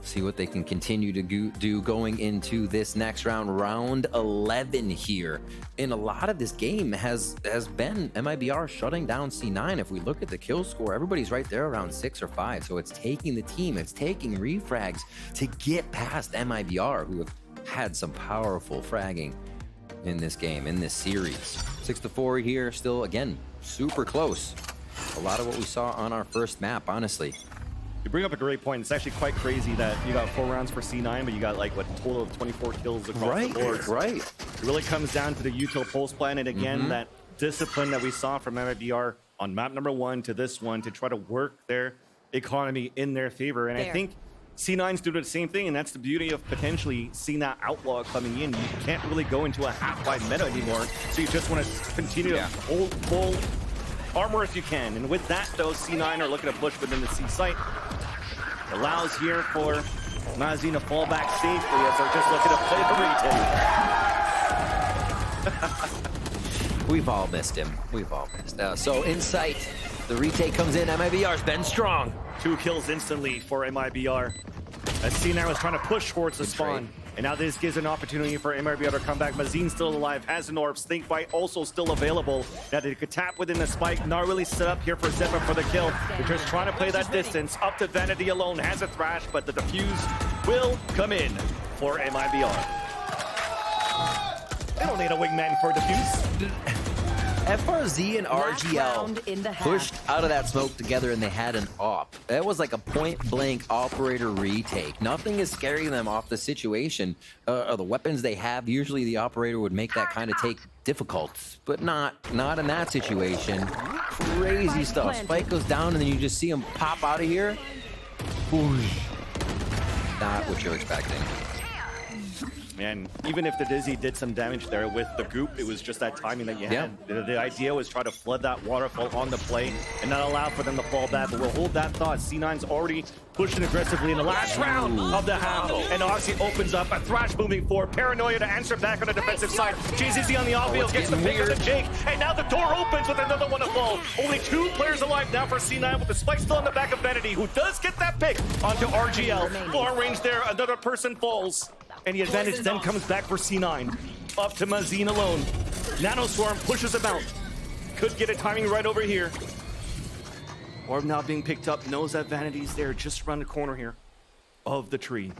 See what they can continue to do going into this next round, round 11 here. And a lot of this game has been MIBR shutting down C9. If we look at the kill score, everybody's right there around 6 or 5. So it's taking the team, it's taking refrags to get past MIBR, who have had some powerful fragging in this game, in this series. 6-4 here, still, again, super close. A lot of what we saw on our first map, honestly. You bring up a great point. It's actually quite crazy that you got 4 rounds for C9, but you got like, what, a total of 24 kills across the board. Right. It really comes down to the util pulse plan, and again, that discipline that we saw from MIBR on map number 1 to this one to try to work their economy in their favor. And I think C9's doing the same thing, and that's the beauty of potentially seeing that outlaw coming in. You can't really go into a half-wide meta anymore, so you just want to continue to hold full armor if you can. And with that, though, C9 are looking to push within the C site. Allows here for Mazine to fall back safely as they're just looking to play the retake. We've all missed him. We've all missed. So in sight, the retake comes in. MIBR's been strong. 2 kills instantly for MIBR. As C9 was trying to push towards the spawn. And now this gives an opportunity for MIBR to come back. Mazine still alive, has an orb. Snake Bite also still available. Now they could tap within the spike. Not really set up here for Zeppa for the kill. They're just trying to play that distance. Up to Vanity alone, has a thrash, but the defuse will come in for MIBR. They don't need a wingman for defuse. FRZ and round in the RGL half. pushed out of that smoke together and they had an op. That was like a point-blank operator retake. Nothing is scaring them off the situation. The weapons they have, usually the operator would make that kind of take difficult, but not in that situation. Crazy stuff. Spike goes down and then you just see him pop out of here. Whoosh. Not what you're expecting. Man, even if the Dizzy did some damage there with the goop, it was just that timing that you had. The idea was try to flood that waterfall on the play and not allow for them to fall back, but we'll hold that thought. C9's already pushing aggressively in the last round of the half, and Oxy opens up a Thrash moving forward. Paranoia to answer back on the defensive side. JZZ on the offfield gets the pick of the Jake, and now the door opens with another one to fall. Only 2 players alive now for C9 with the spike still on the back of Vanity, who does get that pick onto RGL. Long range there, another person falls. And the advantage then comes back for C9. Up to Mazin alone. Nanoswarm pushes him out. Could get a timing right over here. Orb now being picked up. Knows that Vanity's there just around the corner here of the tree.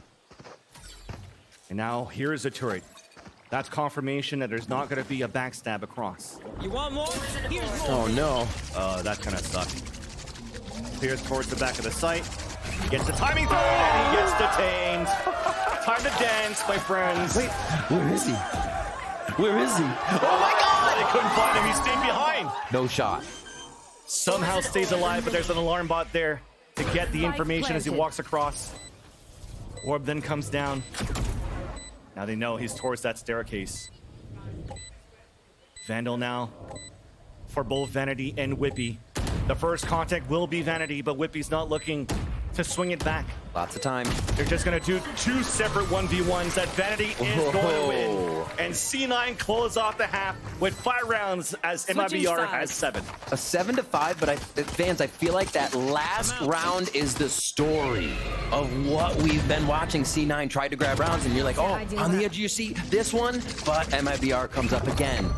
And now here's a turret. That's confirmation that there's not going to be a backstab across. You want more? Here's more. Oh no. That kind of sucked. Clears towards the back of the site. Gets the timing through and he gets detained. Time to dance, my friends. Wait, where is he? Where is he? Oh my god! They couldn't find him. He stayed behind. No shot. Somehow stays alive, but there's an alarm bot there to get the information as he walks across. Orb then comes down. Now they know he's towards that staircase. Vandal now for both Vanity and Whippy. The first contact will be Vanity, but Whippy's not looking to swing it back. Lots of time. They're just going to do 2 separate 1v1s that Vanity is going to win. And C9 close off the half with 5 rounds as MIBR has 7. A 7-5, but fans, I feel like that last round is the story of what we've been watching. C9 try to grab rounds, and you're like, oh, on the edge of your seat, this one, but MIBR comes up again.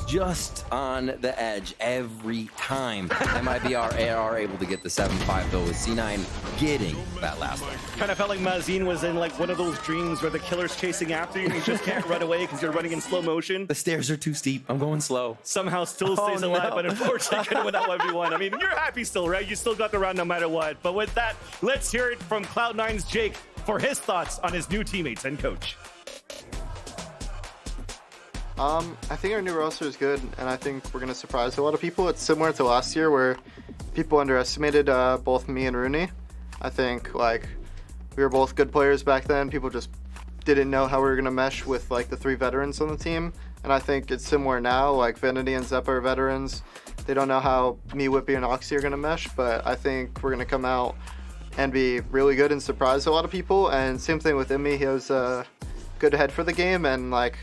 Just on the edge every time. MIBR are able to get the 7-5 though, with C9 getting that last one. Kind of felt like Mazin was in like one of those dreams where the killer's chasing after you and you just can't run away because you're running in slow motion. The stairs are too steep. I'm going slow. Somehow still stays alive, but unfortunately couldn't win that 1v1. I mean, you're happy still, right? You still got the round no matter what. But with that, let's hear it from Cloud9's Jake for his thoughts on his new teammates and coach. I think our new roster is good, and I think we're going to surprise a lot of people. It's similar to last year where people underestimated both me and Rooney. I think like we were both good players back then. People just didn't know how we were going to mesh with like the 3 veterans on the team. And I think it's similar now, like Vanity and Zeppa are veterans. They don't know how me, Whippy, and Oxy are going to mesh, but I think we're going to come out and be really good and surprise a lot of people. And same thing with Emmy. He was a good head for the game and like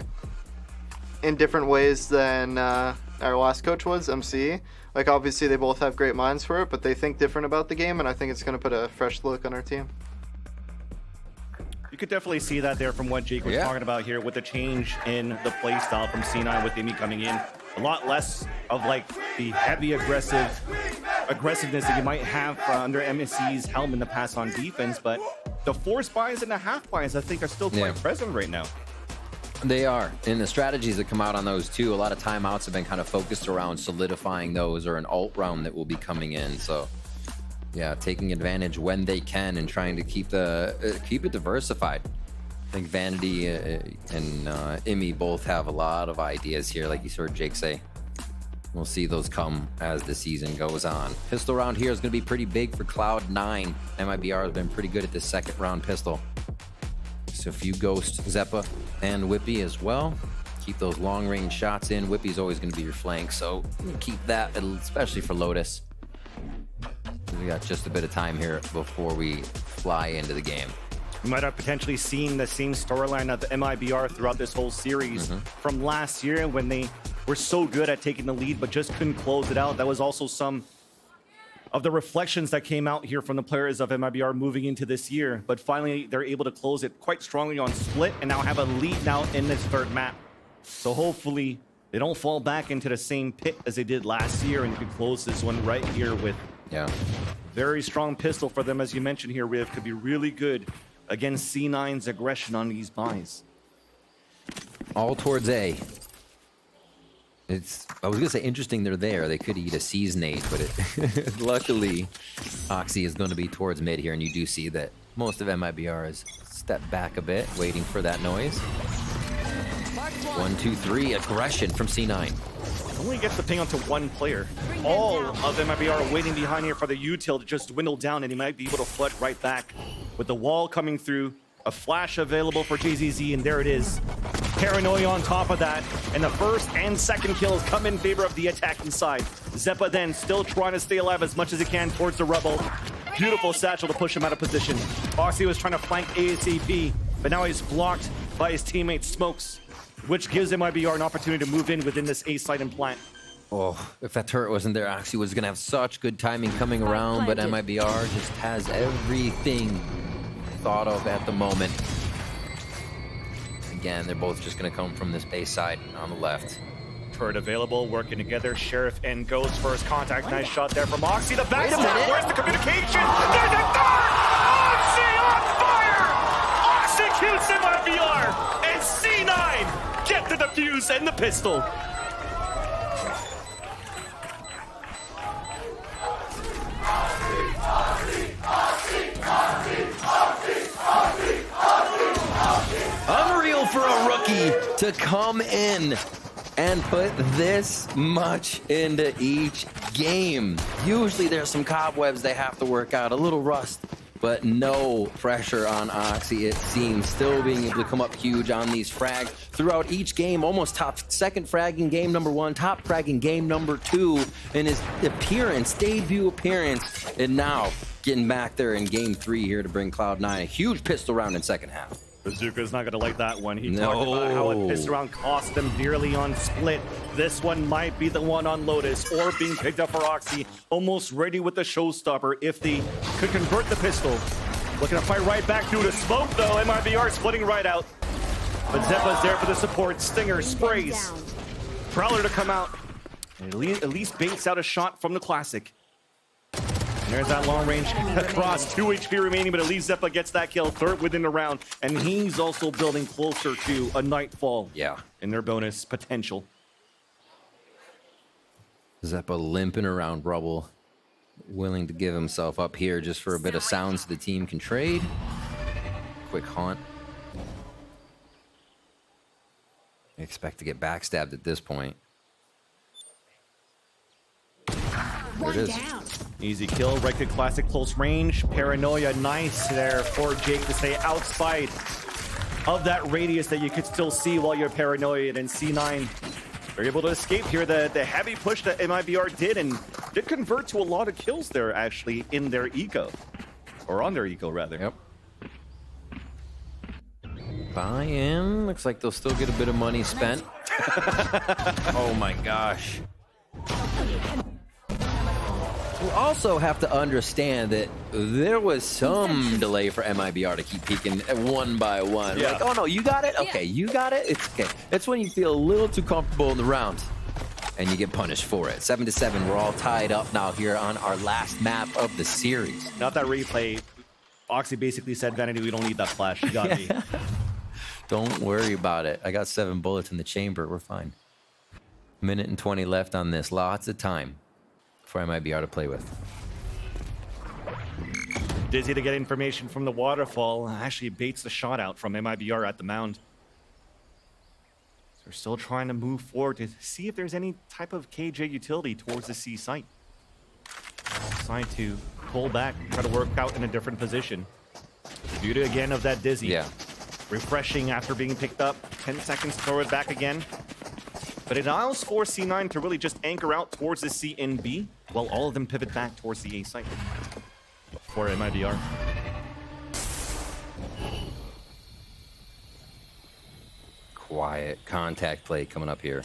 in different ways than our last coach was, MC. Like obviously they both have great minds for it, but they think different about the game, and I think it's going to put a fresh look on our team. You could definitely see that there from what Jake was talking about here with the change in the play style from C9 with Amy coming in. A lot less of like the heavy aggressiveness that you might have under MSC's helm in the past on defense, but the force buys and the half buys I think are still quite present right now. They are. And the strategies that come out on those too, a lot of timeouts have been kind of focused around solidifying those or an alt round that will be coming in. So yeah, taking advantage when they can and trying to keep it diversified. I think Vanity and Immy both have a lot of ideas here, like you heard Jake say. We'll see those come as the season goes on. Pistol round here is going to be pretty big for Cloud9. MIBR has been pretty good at this second round pistol. So if you ghost Zeppa and Whippy as well, keep those long range shots in. Whippy's always going to be your flank, so keep that, especially for Lotus. We got just a bit of time here before we fly into the game. We might have potentially seen the same storyline of the MIBR throughout this whole series from last year when they were so good at taking the lead but just couldn't close it out. That was also some of the reflections that came out here from the players of MIBR moving into this year, but finally they're able to close it quite strongly on Split and now have a lead now in this 3rd map. So hopefully they don't fall back into the same pit as they did last year and you can close this one right here with very strong pistol for them, as you mentioned here, Riv, could be really good against C9's aggression on these buys. All towards A. I was gonna say interesting they're there. They could eat a C's nade, but luckily Oxy is gonna be towards mid here, and you do see that most of MIBR has stepped back a bit, waiting for that noise. 1, 2, 3, aggression from C9. Only gets the ping onto one player. All of MIBR are waiting behind here for the util to just dwindle down, and he might be able to flood right back. With the wall coming through, a flash available for JZZ, and there it is. Paranoia on top of that, and the first and second kills come in favor of the attacking side. Zeppa then still trying to stay alive as much as he can towards the rubble. Beautiful satchel to push him out of position. Oxy was trying to flank ASAP, but now he's blocked by his teammate Smokes, which gives MIBR an opportunity to move in within this A site and plant. Oh, if that turret wasn't there, Oxy was gonna have such good timing coming around, but MIBR just has everything thought of at the moment. Again, they're both just gonna come from this base side on the left. Turret available, working together. Sheriff and Ghost first contact. Nice shot there from Oxy. The backstab. Where's the communication? There's a dart! Oxy on fire! Executes MIBR! And C9 get the defuse and the pistol. Unreal for a rookie to come in and put this much into each game. Usually there's some cobwebs they have to work out, a little rust, but no pressure on Oxy, it seems. Still being able to come up huge on these frags throughout each game, almost top second frag in game number 1, top frag in game number 2, in his debut appearance, and now getting back there in game 3 here to bring Cloud9 a huge pistol round in second half. Bazooka's not going to like that one. He talked about how a pistol round cost them dearly on Split. This one might be the one on Lotus, or being picked up for Oxy. Almost ready with the showstopper if they could convert the pistol. Looking to fight right back through the smoke, though. MIBR splitting right out. But Zeppa's there for the support. Stinger sprays. Prowler to come out. And at least baits out a shot from the Classic. There's that long range across, 2 HP remaining, but at least Zeppa gets that kill, third within the round, and he's also building closer to a Nightfall. Yeah. In their bonus potential. Zeppa limping around rubble, willing to give himself up here just for a bit of sound so the team can trade. Quick haunt. I expect to get backstabbed at this point. There it is. Easy kill, right click Classic close range. Paranoia, nice there for Jake to stay outside of that radius that you could still see while you're paranoid. And C9 are able to escape here. The heavy push that MIBR did, and did convert to a lot of kills there actually in their eco. Or on their eco rather. Yep. Buy-in. Looks like they'll still get a bit of money spent. Oh my gosh. We also have to understand that there was some delay for MIBR to keep peeking one by one. Yeah. Like, oh no, you got it? Okay, you got it? It's okay. That's when you feel a little too comfortable in the round and you get punished for it. 7-7, we're all tied up now here on our last map of the series. Not that replay. Oxy basically said, Vanity, we don't need that flash. You got me. Don't worry about it. I got 7 bullets in the chamber. We're fine. Minute and 20 left on this. Lots of time for MIBR to play with. Dizzy to get information from the waterfall. Actually baits the shot out from MIBR at the mound. So they're still trying to move forward to see if there's any type of KJ utility towards the C site. Decide to pull back, try to work out in a different position. Beauty again of that Dizzy. Yeah. Refreshing after being picked up. 10 seconds to throw it back again. But it allows for C9 to really just anchor out towards the C and B, while all of them pivot back towards the A site for MIBR. Quiet contact play coming up here.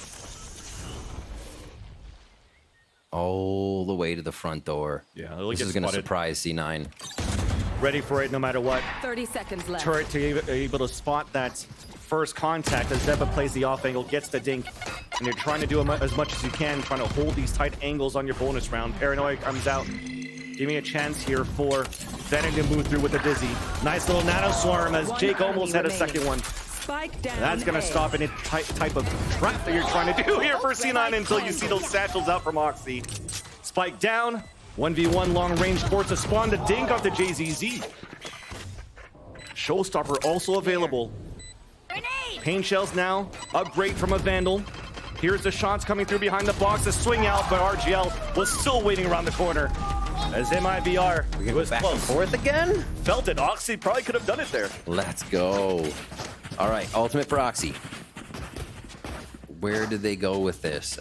All the way to the front door. Yeah, this is going to surprise C9. Ready for it no matter what. 30 seconds left. Turret to be able to spot that first contact as Zeppa plays the off angle, gets the dink. And you're trying to do as much as you can, trying to hold these tight angles on your bonus round. Paranoia comes out. Give me a chance here for Venom to move through with the Dizzy. Nice little nano swarm as Jake almost had a second one. Spike down. That's going to stop any type of trap that you're trying to do here for C9 until you see those satchels out from Oxy. Spike down. 1v1 long range force a spawn to dink off the JZZ. Showstopper also available. Pain shells now. Upgrade from a Vandal. Here's the shots coming through behind the box. A swing out, but RGL was still waiting around the corner. As MIBR was Back close. and forth again? Felt it. Oxy probably could have done it there. Let's go. All right, ultimate for Oxy. Where did they go with this?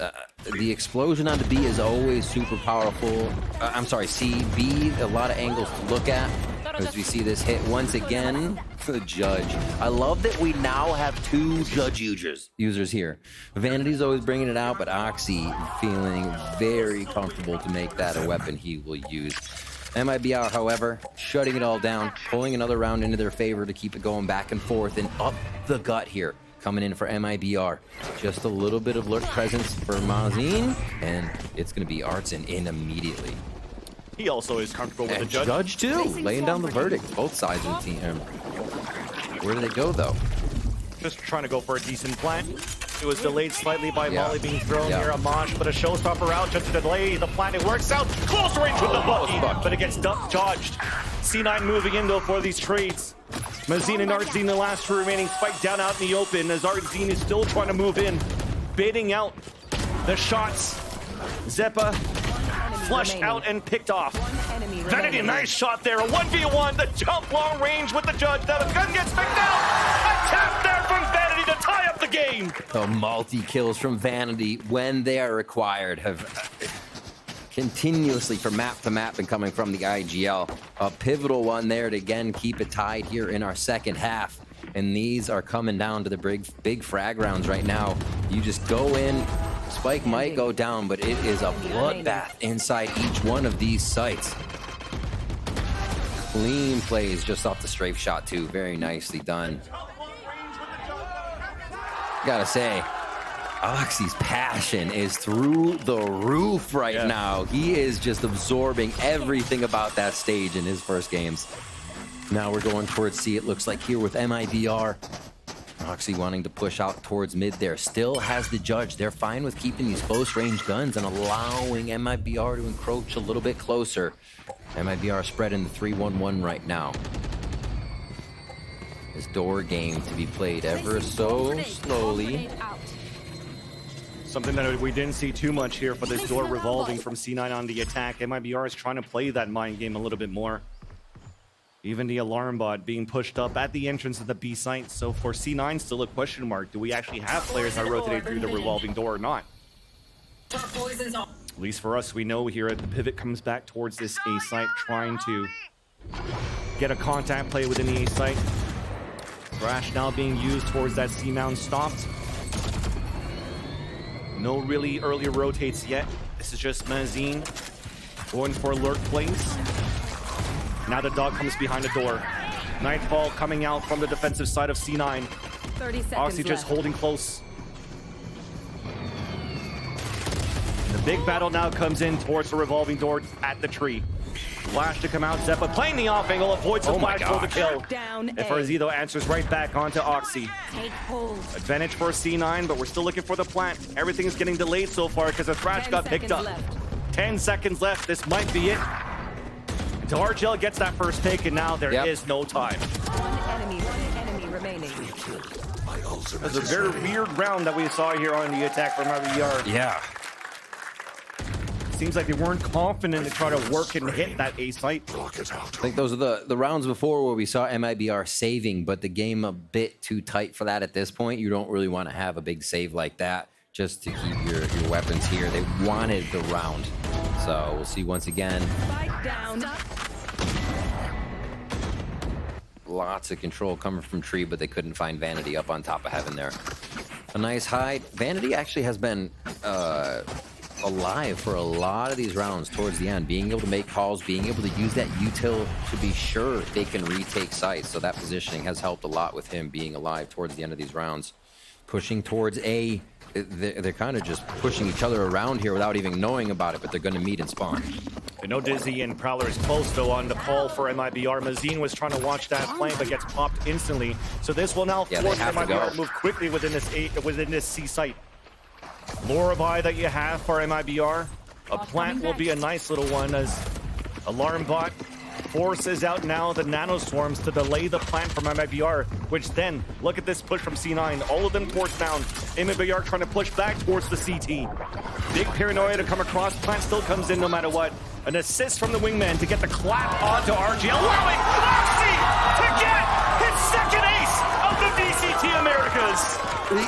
The explosion onto B is always super powerful. I'm sorry, C. B, a lot of angles to look at. As we see this hit once again for the Judge. I love that we now have 2 Judge users here. Vanity's always bringing it out, but Oxy feeling very comfortable to make that a weapon he will use. MIBR, however, shutting it all down, pulling another round into their favor to keep it going back and forth and up the gut here. Coming in for MIBR. Just a little bit of lurk presence for Mazin, and it's going to be Artson in immediately. He also is comfortable with And the Judge. Judge too, laying down the verdict. Both sides of the team. Where do they go though? Just trying to go for a decent plant. It was delayed slightly by Yeah. Molly being thrown Yeah. near a mosh, but a showstopper out just to delay the plant. It works out. Close range with the Bucky, but it gets dodged. C9 moving in though for these trades. Mazin and Artzine, the last 2 remaining, spike down out in the open as Artzine is still trying to move in, baiting out the shots. Zeppa flushed out and picked off. Vanity, nice shot there. A 1v1, the jump long range with the Judge. Now the gun gets picked out. A tap there from Vanity to tie up the game. The multi-kills from Vanity, when they are required, have continuously from map to map been coming from the IGL. A pivotal one there to again keep it tied here in our second half. And these are coming down to the big frag rounds right now. You just go in, Spike might go down, but it is a bloodbath inside each one of these sites. Clean plays just off the strafe shot too. Very nicely done. Gotta say, Oxy's passion is through the roof right now. He is just absorbing everything about that stage in his first games. Now we're going towards C, it looks like here with MIBR. Oxy wanting to push out towards mid there. Still has the Judge. They're fine with keeping these close range guns and allowing MIBR to encroach a little bit closer. MIBR spread in the 3-1-1 right now. This door game to be played ever so slowly. Something that we didn't see too much here for this door revolving from C9 on the attack. MIBR is trying to play that mind game a little bit more. Even the alarm bot being pushed up at the entrance of the B site. So for C9, still a question mark. Do we actually have players that rotate through the revolving door or not? At least for us, we know here at the pivot comes back towards this A site, trying to get a contact play within the A site. Thrash now being used towards that C mount stopped. No really early rotates yet. This is just Mazin going for lurk plays. Now the dog comes behind the door. Nightfall coming out from the defensive side of C9. 30 seconds Oxy just holding close. The big battle now comes in towards the revolving door at the tree. Flash to come out. Zeppa playing the off angle, avoids the flash for the kill. Down And Farzito answers right back onto Oxy. Take hold. Advantage for C9, but we're still looking for the plant. Everything's getting delayed so far because the Thrash 10 got picked up. seconds left. 10 seconds left. This might be it. Until RGL gets that first pick, and now there is no time. One enemy remaining. That's a very weird round that we saw here on the attack from RBR. Yeah. Seems like they weren't confident to try to work and hit that A site. I think those are the rounds before where we saw MIBR saving, but the game a bit too tight for that at this point. You don't really want to have a big save like that just to keep your weapons here. They wanted the round. So we'll see once again. Spike down. Lots of control coming from Tree, but they couldn't find Vanity up on top of Heaven there. A nice hide. Vanity actually has been alive for a lot of these rounds towards the end, being able to make calls, being able to use that util to be sure they can retake sites. So that positioning has helped a lot with him being alive towards the end of these rounds. Pushing towards A. They're kind of just pushing each other around here without even knowing about it, but they're going to meet and spawn. I know Dizzy and Prowler is close though on the call for MIBR. Mazine was trying to launch that flank but gets popped instantly. So this will now force MIBR to move quickly within this C site. Lure of eye that you have for MIBR. A plant will be a nice little one as Alarm Bot forces out now the nanoswarms to delay the plant from MIBR, which then, look at this push from C9, all of them towards down. MIBR trying to push back towards the CT. Big paranoia to come across, plant still comes in no matter what. An assist from the wingman to get the clap onto RG, allowing Oxy to get his second ace of the VCT Americas. The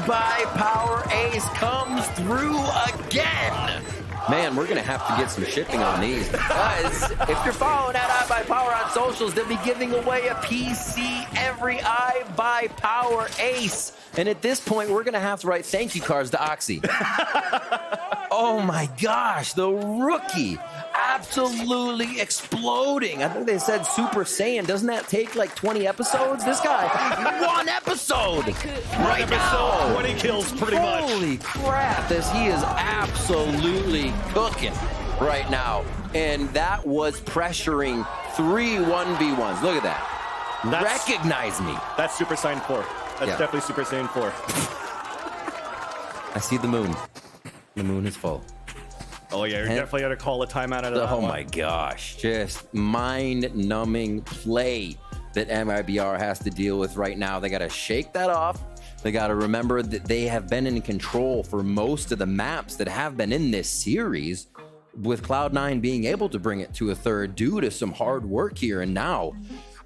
iBUYPOWER ace comes through again. Man, we're going to have to get some shipping on these because if you're following at iBUYPOWER on socials, they'll be giving away a PC every iBUYPOWER ace. And at this point, we're going to have to write thank you cards to Oxy. Oh my gosh, the rookie absolutely exploding. I think they said Super Saiyan. Doesn't that take like 20 episodes? This guy, one episode right now. 20 kills pretty much. Holy crap, this he is absolutely cooking right now. And that was pressuring 3 1v1s. Look at that. Recognize me. That's Super Saiyan 4. That's definitely Super Saiyan 4. I see the moon. The moon is full. Oh yeah, you're definitely gonna call a timeout out of that. Oh my gosh, just mind-numbing play that MIBR has to deal with right now. They gotta shake that off. They gotta remember that they have been in control for most of the maps that have been in this series, with Cloud9 being able to bring it to a third due to some hard work here. And now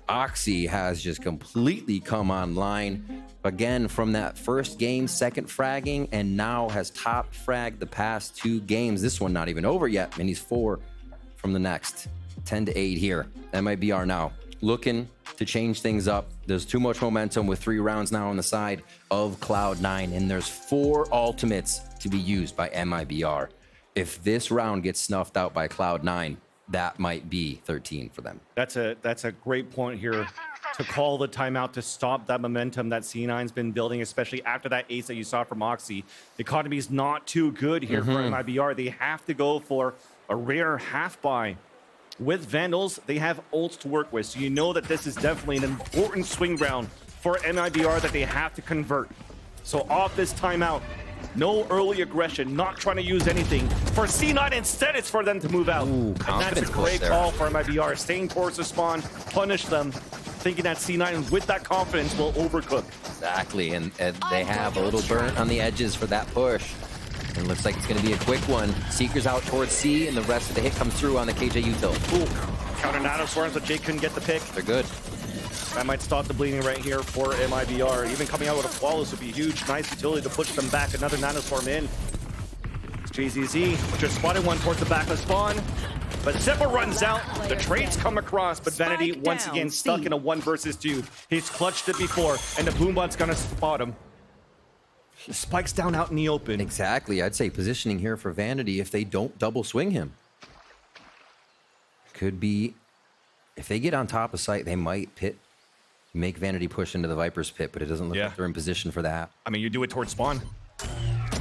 Oxy has just completely come online again from that first game, second fragging, and now has top fragged the past 2 games. This one not even over yet, and he's 4 from the next. 10-8 here. MIBR now looking to change things up. There's too much momentum with 3 rounds now on the side of Cloud9, and there's 4 ultimates to be used by MIBR. If this round gets snuffed out by Cloud9, that might be 13 for them. That's a great point here to call the timeout to stop that momentum that C9's been building, especially after that ace that you saw from Oxy. The economy is not too good here for MIBR. They have to go for a rare half buy. With Vandals, they have ults to work with, so you know that this is definitely an important swing round for MIBR that they have to convert. So off this timeout, no early aggression, not trying to use anything. For C9, instead, it's for them to move out. Ooh, and that's a great call for MIBR. Staying towards the spawn, punish them, thinking that C9, with that confidence, will overcook. Exactly, and they have a little burnt on the edges for that push. And looks like it's going to be a quick one. Seeker's out towards C, and the rest of the hit comes through on the KJ util. Ooh, counter nanoswarms, but Jake couldn't get the pick. They're good. That might stop the bleeding right here for MIBR. Even coming out with a flawless would be huge. Nice utility to push them back. Another nanoswarm in. It's JZZ, just spotted one towards the back of spawn. But Zipper runs out. The trades come across, but Vanity once again stuck in a 1 versus 2. He's clutched it before, and the Boombot's gonna spot him. He spikes down out in the open. Exactly. I'd say positioning here for Vanity if they don't double swing him. Could be, if they get on top of site, they might make Vanity push into the Viper's pit, but it doesn't look like they're in position for that. I mean, you do it towards spawn.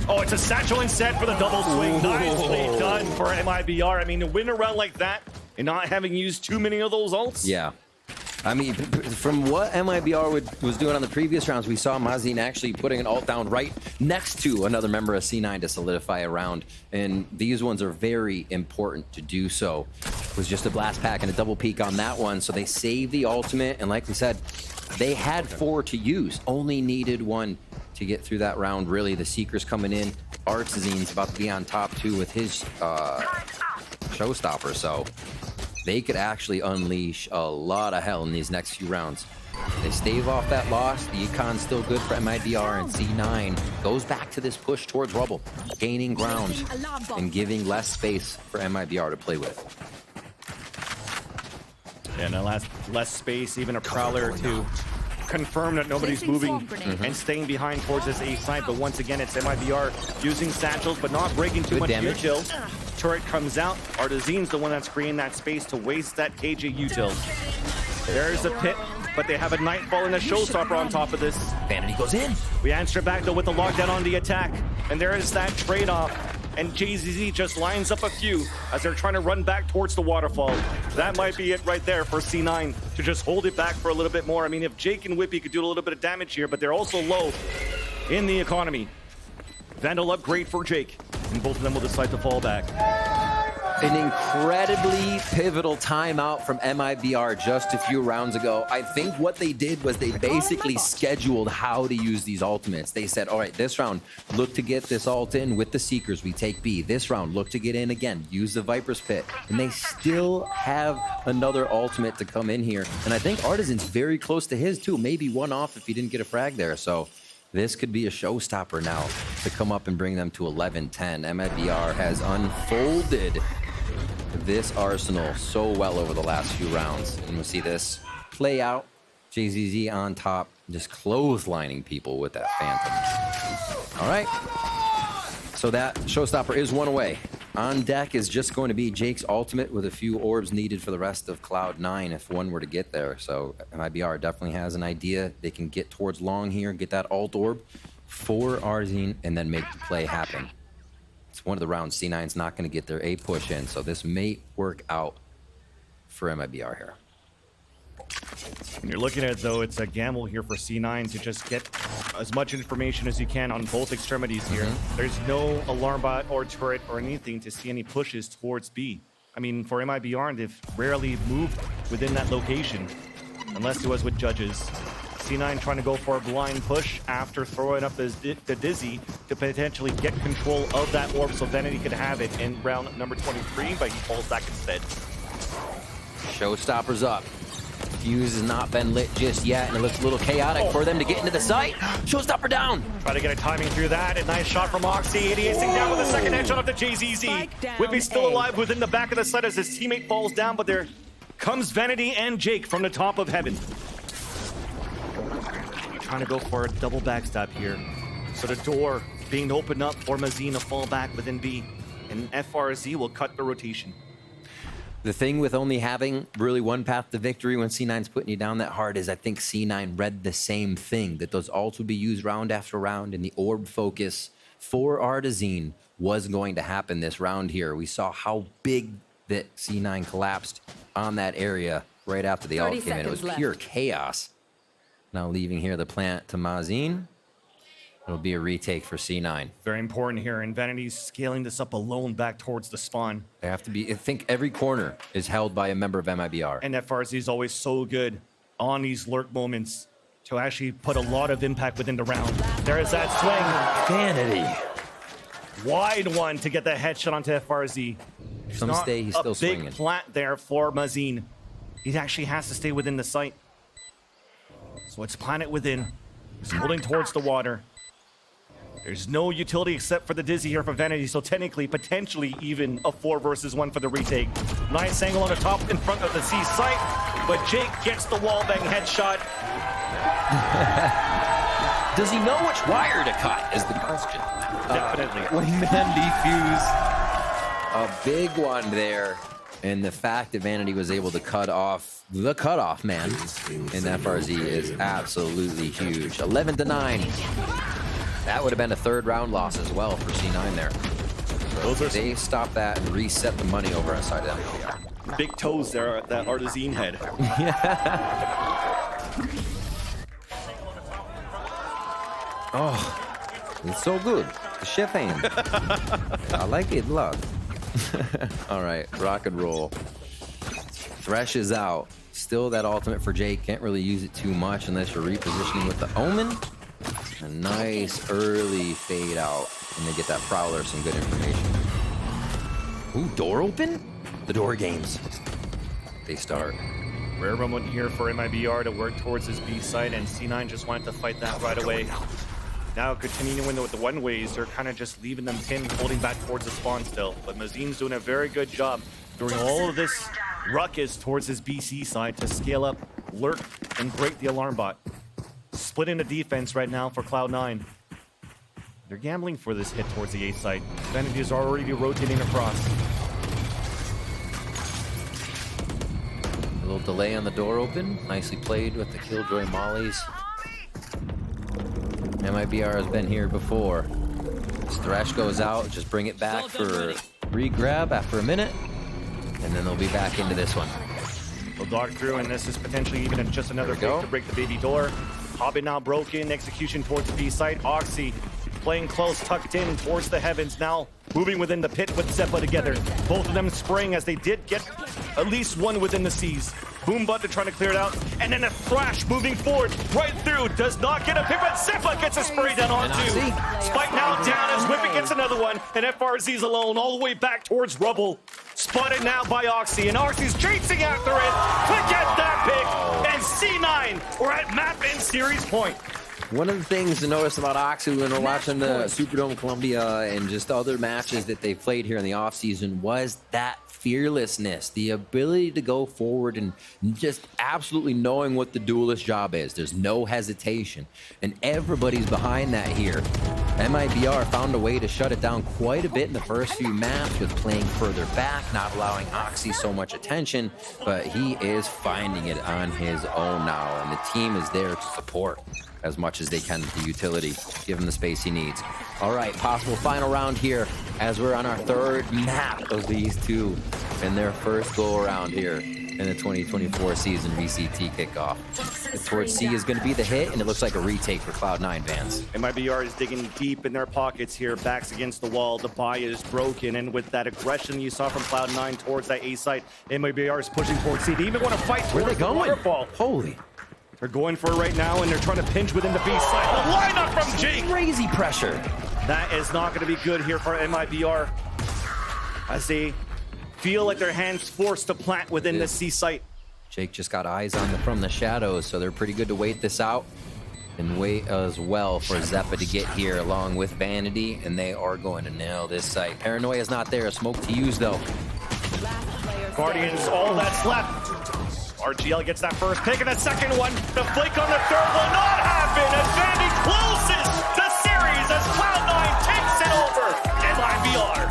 Oh, it's a satchel instead for the double swing. Nicely done for MIBR. I mean, to win a round like that and not having used too many of those ults. Yeah. I mean, from what MIBR was doing on the previous rounds, we saw Mazin actually putting an ult down right next to another member of C9 to solidify a round. And these ones are very important to do so. It was just a blast pack and a double peek on that one. So they saved the ultimate. And like we said, they had 4 to use, only needed 1 to get through that round. Really, the Seeker's coming in. Artisan's about to be on top too with his showstopper. So they could actually unleash a lot of hell in these next few rounds. They stave off that loss. The econ's still good for MIBR, and C9 goes back to this push towards Rubble, gaining ground and giving less space for MIBR to play with. And less space, even a Prowler to confirm that nobody's moving and staying behind towards this A side. But once again, it's MIBR using satchels, but not breaking too much util. Turret comes out. Artisan's the one that's creating that space to waste that KJ util. There's a pit, but they have a Nightfall and a Showstopper on top of this. Vanity goes in. We answer back though with the lockdown on the attack. And there is that trade-off. and JZZ just lines up a few as they're trying to run back towards the waterfall. That might be it right there for C9 to just hold it back for a little bit more. I mean, if Jake and Whippy could do a little bit of damage here, but they're also low in the economy. Vandal upgrade for Jake, and both of them will decide to fall back. An incredibly pivotal timeout from MIBR just a few rounds ago. I think what they did was they basically scheduled how to use these ultimates. They said, all right, this round, look to get this ult in with the Seekers. We take B. This round, look to get in again. Use the Viper's Pit. And they still have another ultimate to come in here. And I think Artisan's very close to his too. Maybe one off if he didn't get a frag there. So this could be a showstopper now to come up and bring them to 11-10. MIBR has unfolded this arsenal so well over the last few rounds. And we'll see this play out. JZZ on top, just clotheslining people with that Phantom. All right. So that showstopper is one away. On deck is just going to be Jake's ultimate with a few orbs needed for the rest of Cloud9 if one were to get there. So MIBR definitely has an idea. They can get towards long here, get that ult orb for Arzine, and then make the play happen. It's one of the rounds C9's not going to get their A push in, so this may work out for MIBR here. When you're looking at it, though, it's a gamble here for C9 to just get as much information as you can on both extremities here. There's no alarm bot or turret or anything to see any pushes towards B. I mean, for MIBR, they've rarely moved within that location, unless it was with judges. C9 trying to go for a blind push after throwing up the Dizzy to potentially get control of that orb so Vanity could have it in round number 23, but he falls back instead. Showstopper's up. Fuse has not been lit just yet, and it looks a little chaotic for them to get into the site. Showstopper down. Try to get a timing through that. A nice shot from Oxy. 88 down with a second headshot up to JZZ. Whippy's still alive within the back of the site as his teammate falls down, but there comes Vanity and Jake from the top of heaven. Trying to go for a double backstab here. So the door being opened up for Mazine to fall back within B. And FRZ will cut the rotation. The thing with only having really one path to victory when C9's putting you down that hard is I think C9 read the same thing, that those ults would be used round after round, and the orb focus for Artazine was going to happen this round here. We saw how big that C9 collapsed on that area right after the ult came in. It was pure chaos. Now leaving here the plant to Mazine. It'll be a retake for C9. Very important here, and Vanity's scaling this up alone back towards the spawn. They have to be, I think every corner is held by a member of MIBR. And FRZ is always so good on these lurk moments to actually put a lot of impact within the round. There is that swing. Vanity. Wide one to get the headshot onto FRZ. Some stay, he's still swinging. Big plant there for Mazine. He actually has to stay within the site. So it's planet within. He's holding towards the water. There's no utility except for the Dizzy here for Vanity, so technically, potentially even a 4 versus 1 for the retake. Nice angle on the top in front of the C site, but Jake gets the wallbang headshot. Does he know which wire to cut is the question. Definitely. Wingman defuse. A big one there. And the fact that Vanity was able to cut off the cutoff man in FRZ is absolutely huge. 11-9. That would have been a third round loss as well for C9 there. So they stopped that and reset the money over inside MIBR. Big toes there at that Artazine head. Oh, it's so good. The chef hand. I like it a lot. All right, rock and roll. Thresh is out. Still that ultimate for Jake. Can't really use it too much unless you're repositioning with the Omen. A nice early fade out. And they get that Prowler some good information. Ooh, door open? The door games. They start. Rare moment here for MIBR to work towards his B site, and C9 just wanted to fight that right away. Now continuing with the one-ways, they're kind of just leaving them pinned, holding back towards the spawn still. But Mazine's doing a very good job during all of this ruckus towards his BC side to scale up, lurk, and break the alarm bot. Splitting the defense right now for Cloud9. They're gambling for this hit towards the A site. Vanity is already rotating across. A little delay on the door open. Nicely played with the Killjoy mollies. MIBR has been here before. Thresh goes out, just bring it back for re-grab after a minute, and then they'll be back into this one. They'll dart through, and this is potentially even just another fake to break the baby door. Hobbit now broken, execution towards the B site. Oxy playing close, tucked in towards the heavens, now moving within the pit with Zeppa together. Both of them spraying as they did get at least one within the seas. Boombud trying to clear it out, and then a Thrash moving forward, right through, does not get a pick, but Zeppa gets a spray down on two. Spike now down as Whippet gets another one, and FRZ's alone all the way back towards Rubble. Spotted now by Oxy, and Oxy's chasing after it to get that pick, and C9 we're at map and series point. One of the things to notice about Oxy when we're watching the Superdome Columbia and just other matches that they played here in the offseason was that fearlessness, the ability to go forward and just absolutely knowing what the duelist job is. There's no hesitation, and everybody's behind that here. MIBR found a way to shut it down quite a bit in the first few maps with playing further back, not allowing Oxy so much attention, but he is finding it on his own now, and the team is there to support as much as they can with the utility, give him the space he needs. All right, possible final round here as we're on our third map of these two in their first go around here in the 2024 season VCT kickoff. Towards C is going to be the hit, and it looks like a retake for Cloud9 fans. MIBR is digging deep in their pockets here, backs against the wall, the buy is broken, and with that aggression you saw from Cloud9 towards that A site, MIBR is pushing towards C. They even want to fight towards the waterfall. Holy. They're going for it right now, and they're trying to pinch within the B side. The lineup from Jake! Crazy pressure. That is not going to be good here for MIBR, as they feel like their hands forced to plant within the C site. Jake just got eyes on them from the shadows, so they're pretty good to wait this out and wait as well for Zeppa to get here along with Vanity, and they are going to nail this site. Paranoia is not there. Smoke to use, though. Guardians, all that's left. RGL gets that first pick, and the second one, the flick on the third will not happen as Vandy closes the series as Cloud9 takes it over. MIBR.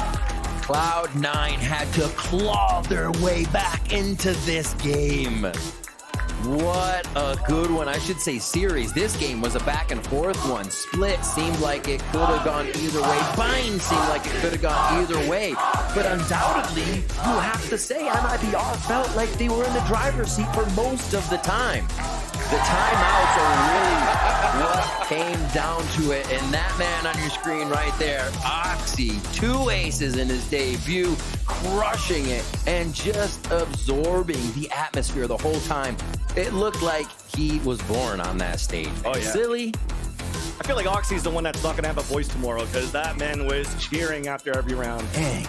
Cloud9 had to claw their way back into this game. What a good one. I should say series. This game was a back and forth one. Split seemed like it could have gone either way. Bind seemed like it could have gone either way. But undoubtedly, you have to say MIBR felt like they were in the driver's seat for most of the time. The timeouts are really what came down to it. And that man on your screen right there, Oxy, 2 aces in his debut, crushing it and just absorbing the atmosphere the whole time. It looked like he was born on that stage. Oh, yeah. Silly. I feel like Oxy's the one that's not going to have a voice tomorrow, because that man was cheering after every round. Dang.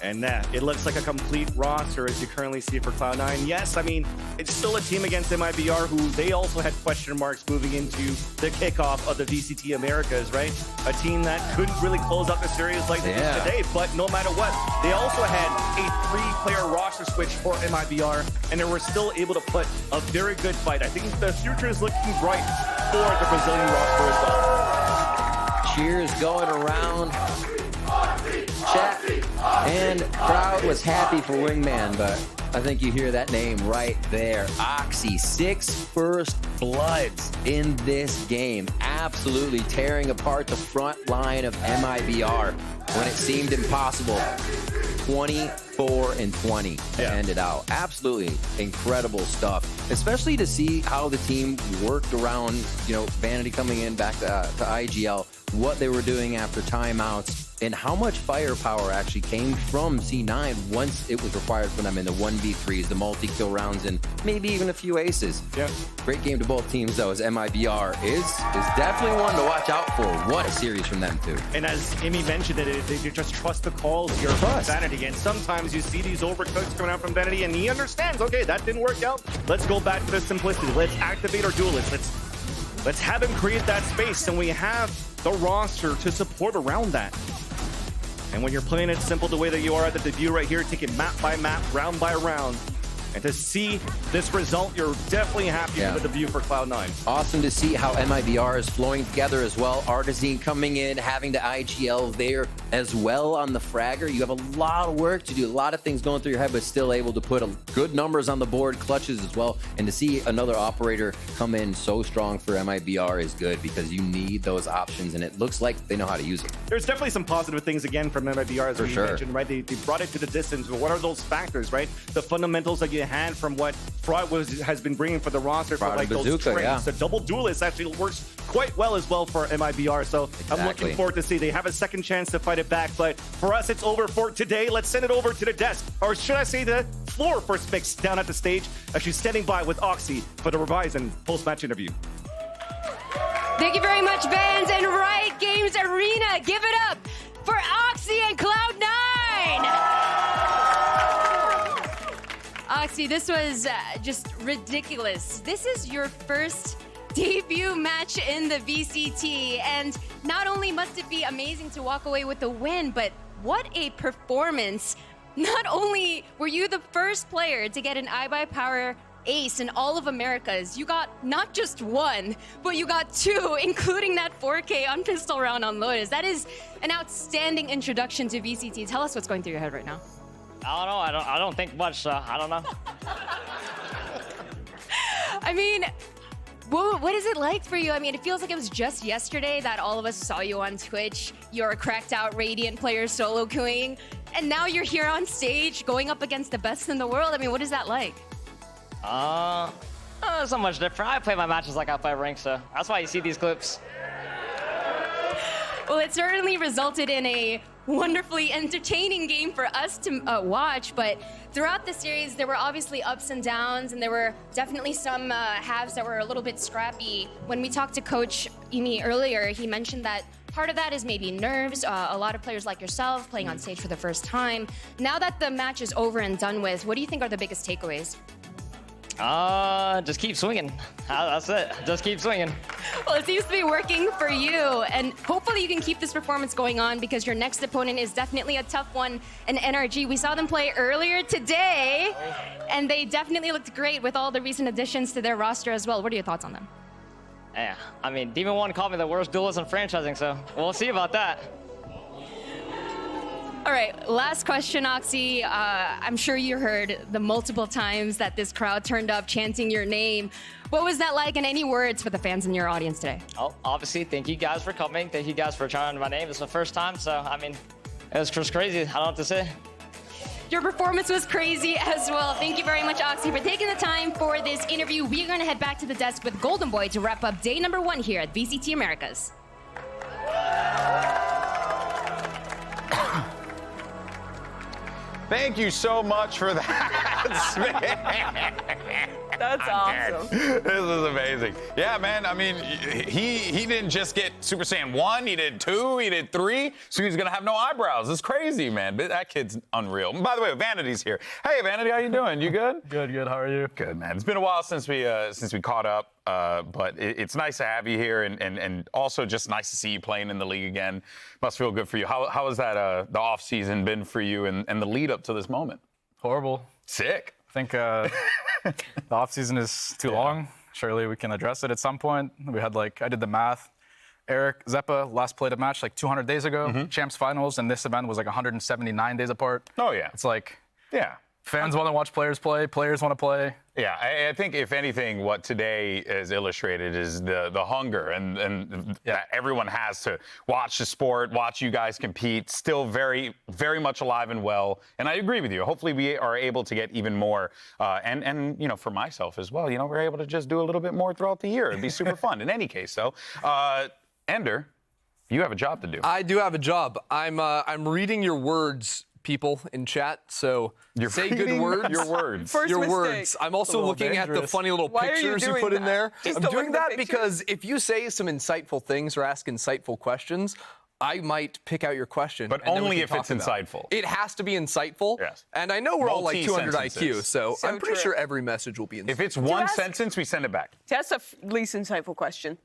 And that, it looks like a complete roster as you currently see for Cloud9. Yes, I mean, it's still a team against MIBR who they also had question marks moving into the kickoff of the VCT Americas, right? A team that couldn't really close out the series like they did today, but no matter what, they also had a 3-player roster switch for MIBR, and they were still able to put a very good fight. I think the future is looking bright for the Brazilian roster as well. Cheers going around. Chat and crowd was happy for Wingman, but I think you hear that name right there. Oxy, 6 first bloods in this game, absolutely tearing apart the front line of MIBR when it seemed impossible. 24-20 to end it out. Absolutely incredible stuff, especially to see how the team worked around, you know, Vanity coming in back to IGL, what they were doing after timeouts, and how much firepower actually came from C9 once it was required for them in the 1v3s, the multi-kill rounds, and maybe even a few aces. Yeah. Great game to both teams, though, as MIBR is definitely one to watch out for. What a series from them, too. And as Amy mentioned, you just trust the calls here from Vanity, and sometimes you see these overcooks coming out from Vanity, and he understands, okay, that didn't work out. Let's go back to the simplicity. Let's activate our duelists. Let's have him create that space, and we have the roster to support around that. And when you're playing it simple the way that you are at the debut right here, taking map by map, round by round, And to see this result, you're definitely happy with the view for Cloud9. Awesome to see how MIBR is flowing together as well. Artisan coming in, having the IGL there as well on the fragger. You have a lot of work to do, a lot of things going through your head, but still able to put good numbers on the board, clutches as well. And to see another operator come in so strong for MIBR is good because you need those options, and it looks like they know how to use it. There's definitely some positive things again from MIBR, as you sure. mentioned, right? They brought it to the distance, but what are those factors, right? The fundamentals that you had from what Fraud has been bringing for the roster, for like those traits. The double duelist actually works quite well as well for MIBR, so I'm looking forward to see. They have a second chance to fight it back, but for us, it's over for today. Let's send it over to the desk, or should I say the floor for Spix down at the stage as she's standing by with Oxy for the Verizon post-match interview. Thank you very much, fans, and Riot Games Arena. Give it up for Oxy and Cloud9. Oxy, this was just ridiculous. This is your first debut match in the VCT, and not only must it be amazing to walk away with the win, but what a performance. Not only were you the first player to get an iBUYPOWER ace in all of Americas, you got not just one, but you got two, including that 4K on pistol round on Lotus. That is an outstanding introduction to VCT. Tell us what's going through your head right now. I don't know. I don't think much. I don't know. I mean, what is it like for you? I mean, it feels like it was just yesterday that all of us saw you on Twitch. You're a cracked out Radiant player solo queuing, and now you're here on stage going up against the best in the world. I mean, what is that like? It's not much different. I play my matches like I play rank, so that's why you see these clips. Well, it certainly resulted in a wonderfully entertaining game for us to watch, but throughout the series, there were obviously ups and downs, and there were definitely some halves that were a little bit scrappy. When we talked to Coach Imi earlier, he mentioned that part of that is maybe nerves. A lot of players like yourself playing on stage for the first time. Now that the match is over and done with, what do you think are the biggest takeaways? Just keep swinging. That's it. Just keep swinging. Well, it seems to be working for you, and hopefully you can keep this performance going on because your next opponent is definitely a tough one, an NRG. We saw them play earlier today, and they definitely looked great with all the recent additions to their roster as well. What are your thoughts on them? Yeah, I mean, Demon 1 called me the worst duelist in franchising, so we'll see about that. All right, last question, Oxy. I'm sure you heard the multiple times that this crowd turned up chanting your name. What was that like, and any words for the fans in your audience today? Oh, obviously, thank you guys for coming. Thank you guys for chanting my name. It's the first time, so, I mean, it was just crazy. I don't know what to say. Your performance was crazy as well. Thank you very much, Oxy, for taking the time for this interview. We're going to head back to the desk with Golden Boy to wrap up day number 1 here at VCT Americas. Thank you so much for that, Smith. That's awesome. This is amazing. Yeah, man, I mean, he didn't just get Super Saiyan 1, he did 2, he did 3, so he's gonna have no eyebrows. It's crazy, man. But that kid's unreal. And by the way, Vanity's here. Hey, Vanity, how you doing? You good? Good. How are you? Good, man. It's been a while since we caught up, but it's nice to have you here, and also just nice to see you playing in the league again. Must feel good for you. How has that the off season been for you, and the lead up to this moment? Horrible. Sick. I think the off season is too long. Surely we can address it at some point. We had I did the math. Eric Zeppa last played a match 200 days ago, Champs Finals, and this event was 179 days apart. Oh yeah. It's yeah. Fans want to watch players play, players want to play. Yeah, I think if anything, what today has illustrated is the hunger and everyone has to watch the sport, watch you guys compete, still very, very much alive and well. And I agree with you. Hopefully we are able to get even more. And for myself as well, we're able to just do a little bit more throughout the year. It'd be super fun. In any case, though, Ender, you have a job to do. I do have a job. I'm reading your words, people in chat, so say good words. Your words. First your mistake. words. I'm also looking at the funny little Why are you pictures you doing put in that? there. Just I'm to look doing at the that pictures? because if you say some insightful things or ask insightful questions, I might pick out your question. But and then we only can if talk it's about it. insightful. It has to be insightful. Yes. And I know we're all 200 IQ, Multi-sentences. so I'm pretty true. sure every message will be insightful. If it's one ask- sentence, we send it back. That's least insightful question.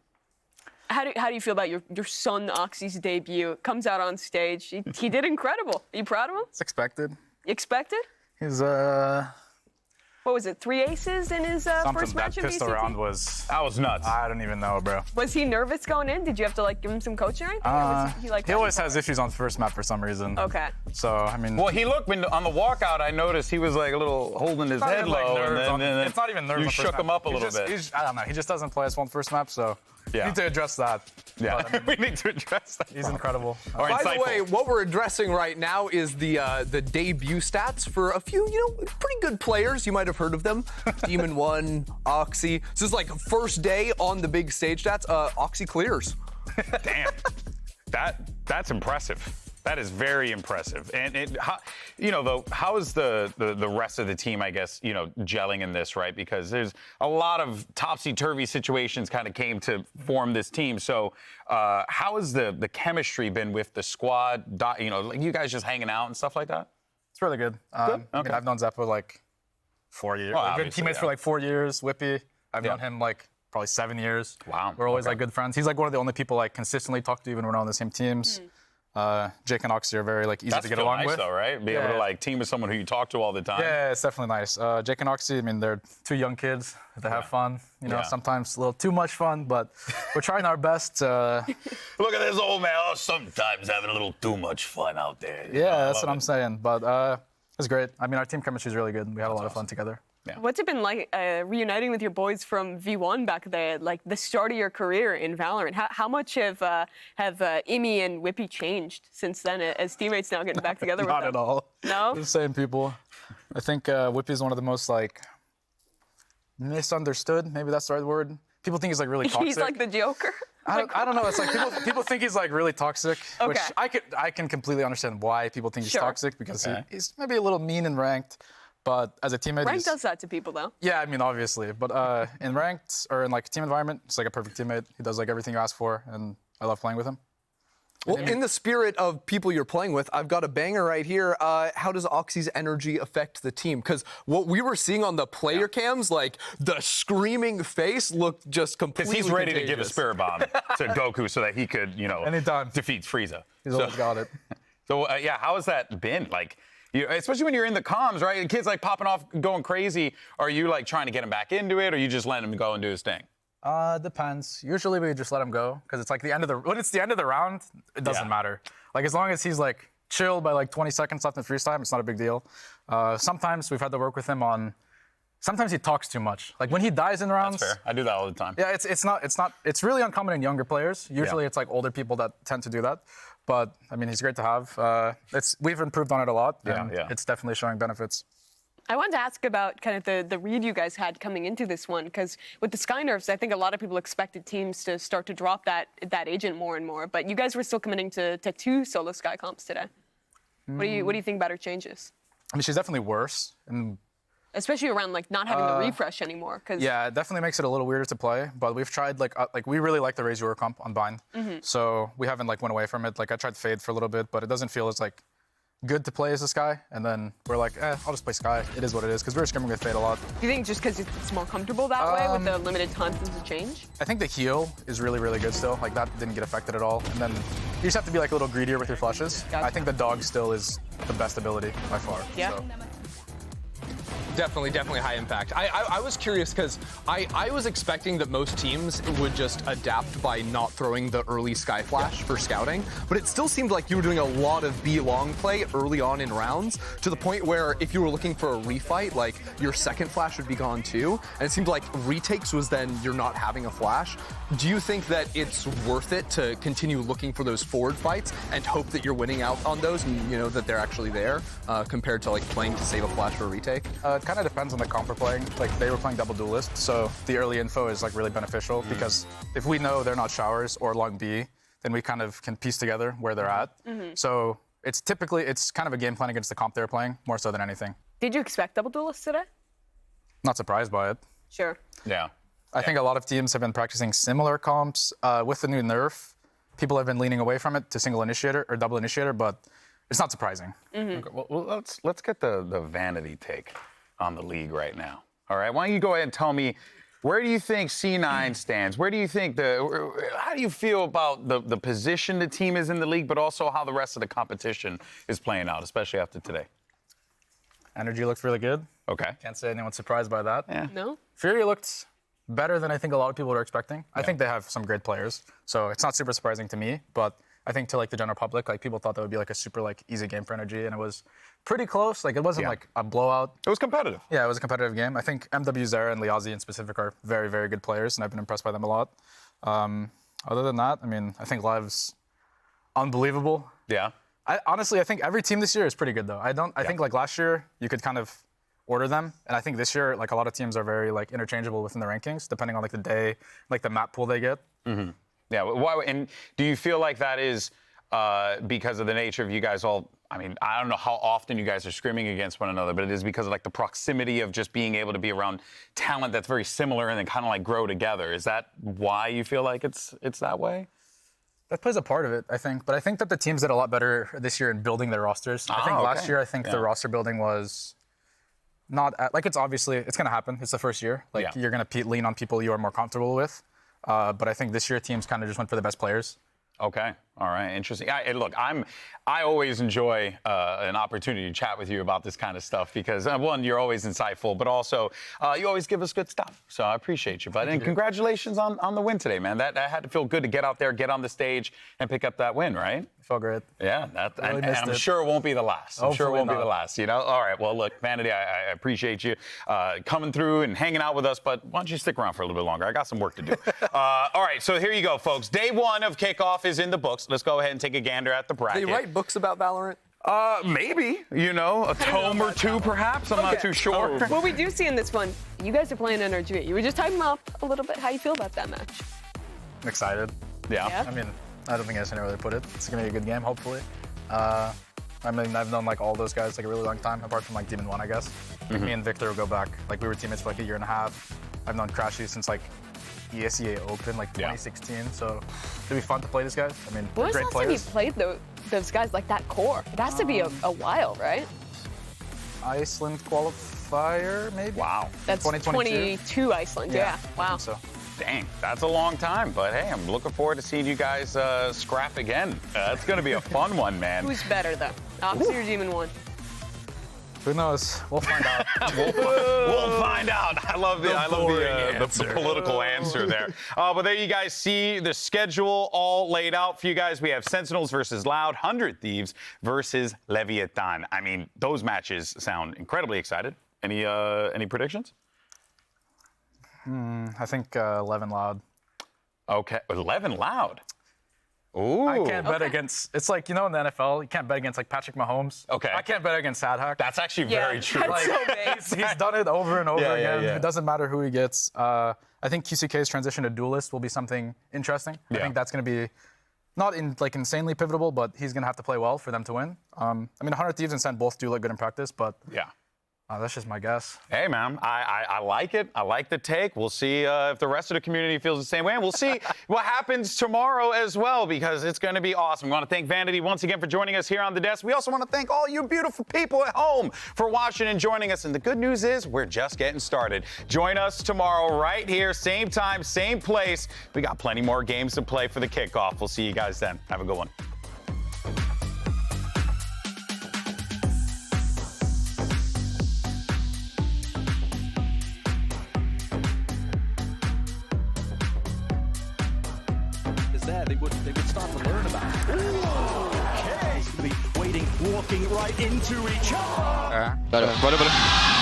How do you feel about your son Oxy's debut? Comes out on stage. He did incredible. Are you proud of him? It's expected. You expected? He's What what was it, 3 aces in his first match That in pistol VCT? round was... That was nuts. I don't even know, bro. Was he nervous going in? Did you have to like give him some coaching or anything? Or was he like He always has issues on first map for some reason. Okay. So, I mean... Well, he looked on the walkout. I noticed he was like a little holding his It's not head even, like, low, nerves and then it's not even nerves you on first shook map. him up a He little just- bit. I don't know. He just doesn't play as one first map, so Yeah. we need to address that. Yeah, But, I mean, we need to address that. he's incredible. All right, By the insightful. way, what we're addressing right now is the debut stats for a few, pretty good players. You might have heard of them. Demon 1, Oxy. This is like first day on the big stage stats. Oxy clears. Damn, that's impressive. That is very impressive. And how is the rest of the team, I guess, gelling in this, right? Because there's a lot of topsy-turvy situations kind of came to form this team. So how has the chemistry been with the squad? Like you guys just hanging out and stuff like that? It's really good. I mean, Okay. I've known Zeppo like 4 years. Well, We've been obviously, teammates yeah. for like 4 years. Whippy, I've Yeah. known him like probably 7 years. Wow, We're always okay. like good friends. He's like one of the only people like consistently talk to even when we're on the same teams. Jake and Oxy are very like easy That's to get feel along nice, with. though, right? Be able to Yeah. like team with someone who you talk to all the time. Yeah, it's definitely nice. Jake and Oxy, I mean, they're 2 young kids that have fun. Yeah. Sometimes a little too much fun, but we're trying our best. Look at this old man. Oh, sometimes having a little too much fun out there. Yeah, that's what I'm saying. But it's great. I mean, our team chemistry is really good. We had a lot of fun together. What's it been like reuniting with your boys from V1 back there, like the start of your career in Valorant? How much have Imi and Whippy changed since then as teammates now getting back together with Not them? at all. No? The same people. I think Whippy is one of the most like misunderstood. Maybe that's the right word. People think he's like really toxic. He's like the Joker. I don't know. It's like people think he's like really toxic, which Okay. I can completely understand why people think he's Sure. toxic because he's maybe a little mean and ranked, but as a teammate, Rank he's, does that to people, though. yeah, I mean obviously, but in ranked or in like a team environment, he's like a perfect teammate. He does like everything you ask for, and I love playing with him. Well, in the spirit of people you're playing with, I've got a banger right here. How does Oxy's energy affect the team? Because what we were seeing on the player cams, like the screaming face looked just completely Because he's ready to give a contagious. spirit bomb to Goku so that he could, Anytime. defeat Frieza. He's always got it. So how has that been? Like, especially when you're in the comms, right? The kid's like popping off, going crazy. Are you like trying to get him back into it, or you just letting him go and do his thing? Depends. Usually we just let him go because it's like when it's the end of the round, it doesn't Yeah. matter. Like as long as he's like chill by like 20 seconds left in freeze time, it's not a big deal. Sometimes we've had to work with him on. Sometimes he talks too much. Like when he dies in rounds. That's fair. I do that all the time. Yeah, it's really uncommon in younger players. Usually it's like older people that tend to do that. But I mean, he's great to have. We've improved on it a lot. And Yeah. It's definitely showing benefits. I wanted to ask about kind of the read you guys had coming into this one, because with the Sky nerfs, I think a lot of people expected teams to start to drop that agent more and more. But you guys were still committing to 2 solo Sky comps today. What do you think about her changes? I mean, she's definitely worse. And Especially around like not having the refresh anymore. Cause yeah, it definitely makes it a little weirder to play. But we've tried like we really like the Raise Your comp on Bind, so we haven't like went away from it. Like I tried Fade for a little bit, but it doesn't feel as like good to play as a Sky. And then we're like, I'll just play Sky. It is what it is because we were scrimming with Fade a lot. Do you think just because it's more comfortable that way with the limited time things to change? I think the heal is really, really good still. Like that didn't get affected at all. And then you just have to be like a little greedier with your flushes. Gotcha. I think the dog still is the best ability by far. Yeah. So. Definitely high impact. I was curious because I was expecting that most teams would just adapt by not throwing the early Sky Flash for scouting, but it still seemed like you were doing a lot of B long play early on in rounds to the point where if you were looking for a refight, like your second flash would be gone too, and it seemed like retakes was then you're not having a flash. Do you think that it's worth it to continue looking for those forward fights and hope that you're winning out on those and you know that they're actually there compared to like playing to save a flash for a retake? It kind of depends on the comp we're playing. Like they were playing double duelist, so the early info is like really beneficial because if we know they're not showers or long B, then we kind of can piece together where they're at. So it's kind of a game plan against the comp they're playing more so than anything. Did you expect double duelists today? Not surprised by it. Sure. Yeah. I think a lot of teams have been practicing similar comps. With the new nerf, people have been leaning away from it to single initiator or double initiator, but it's not surprising. Okay, well, let's get the vanity take on the league right now. All right, why don't you go ahead and tell me, where do you think C9 stands? Where do you think how do you feel about the position the team is in the league, but also how the rest of the competition is playing out, especially after today? Energy looks really good. Okay. Can't say anyone's surprised by that. Yeah. No? Fury looked better than I think a lot of people were expecting. I think they have some great players, so it's not super surprising to me. But I think to like the general public, like people thought that would be like a super like easy game for Energy, and it was pretty close. Like it wasn't like a blowout. It was competitive. Yeah, it was a competitive game. I think MW Zera and Liazi in specific are very, very good players, and I've been impressed by them a lot. Other than that, I mean, I think Live's unbelievable. Yeah. Honestly, I think every team this year is pretty good though. I think like last year you could kind of order them, and I think this year like a lot of teams are very like interchangeable within the rankings depending on like the day, like the map pool they get. Mm-hmm. Yeah. Why? And do you feel like that is because of the nature of you guys all? I mean, I don't know how often you guys are scrimming against one another, but it is because of like the proximity of just being able to be around talent that's very similar and then kind of like grow together. Is that why you feel like it's that way? That plays a part of it, I think. But I think that the teams did a lot better this year in building their rosters. I think last year, I think the roster building was not like it's obviously it's gonna happen. It's the first year. Like you're gonna lean on people you are more comfortable with. But I think this year teams kind of just went for the best players. Okay. All right. Interesting. Look, I always enjoy an opportunity to chat with you about this kind of stuff because one, you're always insightful, but also you always give us good stuff. So I appreciate you, bud. And congratulations on the win today, man. That had to feel good to get out there, get on the stage, and pick up that win, right? It felt great. Yeah. And I'm sure it won't be the last. I'm sure it won't be the last. You know. All right. Well, look, Vanity, I appreciate you coming through and hanging out with us, but why don't you stick around for a little bit longer? I got some work to do. All right. So here you go, folks. Day one of Kickoff is in the books. Let's go ahead and take a gander at the bracket. They write books about Valorant? Maybe, a tome or two perhaps. I'm not too sure. What we do see in this one, you guys are playing Energy. You were just hyping them up a little bit. How you feel about that match? I'm excited. Yeah. I mean, I don't think I should really put it. It's gonna be a good game, hopefully. I mean, I've known like all those guys like a really long time, apart from like Demon 1, I guess. Me and Victor will go back. Like we were teammates for like a year and a half. I've known Crashy since like ESEA Open, like 2016. So it'll be fun to play these guys. I mean, they're great players. When was the last time you played those guys like that core? It has to be a while, right? Iceland qualifier, maybe? Wow. That's 2022 Iceland, yeah. Wow. So. Dang, that's a long time. But hey, I'm looking forward to seeing you guys scrap again. That's going to be a fun one, man. Who's better, though? Ops or Demon 1? Who knows? We'll find out. We'll find out. I love the political answer there. But there you guys see the schedule all laid out for you guys. We have Sentinels versus Loud, 100 Thieves versus Leviathan. I mean, those matches sound incredibly excited. Any predictions? I think 11 Loud. Okay, 11 Loud. Ooh. I can't bet against. It's like in the NFL, you can't bet against like Patrick Mahomes. Okay. I can't bet against Sadhack. That's actually very true. That's so He's done it over and over again. It doesn't matter who he gets. I think QCK's transition to duelist will be something interesting. I think that's going to be not insanely pivotal, but he's going to have to play well for them to win. I mean, 100 Thieves and Sen both do look good in practice, but that's just my guess. Hey, man, I like it. I like the take. We'll see if the rest of the community feels the same way. And we'll see what happens tomorrow as well, because it's going to be awesome. We want to thank Vanity once again for joining us here on the desk. We also want to thank all you beautiful people at home for watching and joining us. And the good news is we're just getting started. Join us tomorrow right here, same time, same place. We got plenty more games to play for the kickoff. We'll see you guys then. Have a good one. They would start to learn about it. Okay. He's going to be waiting, walking right into each other. Better.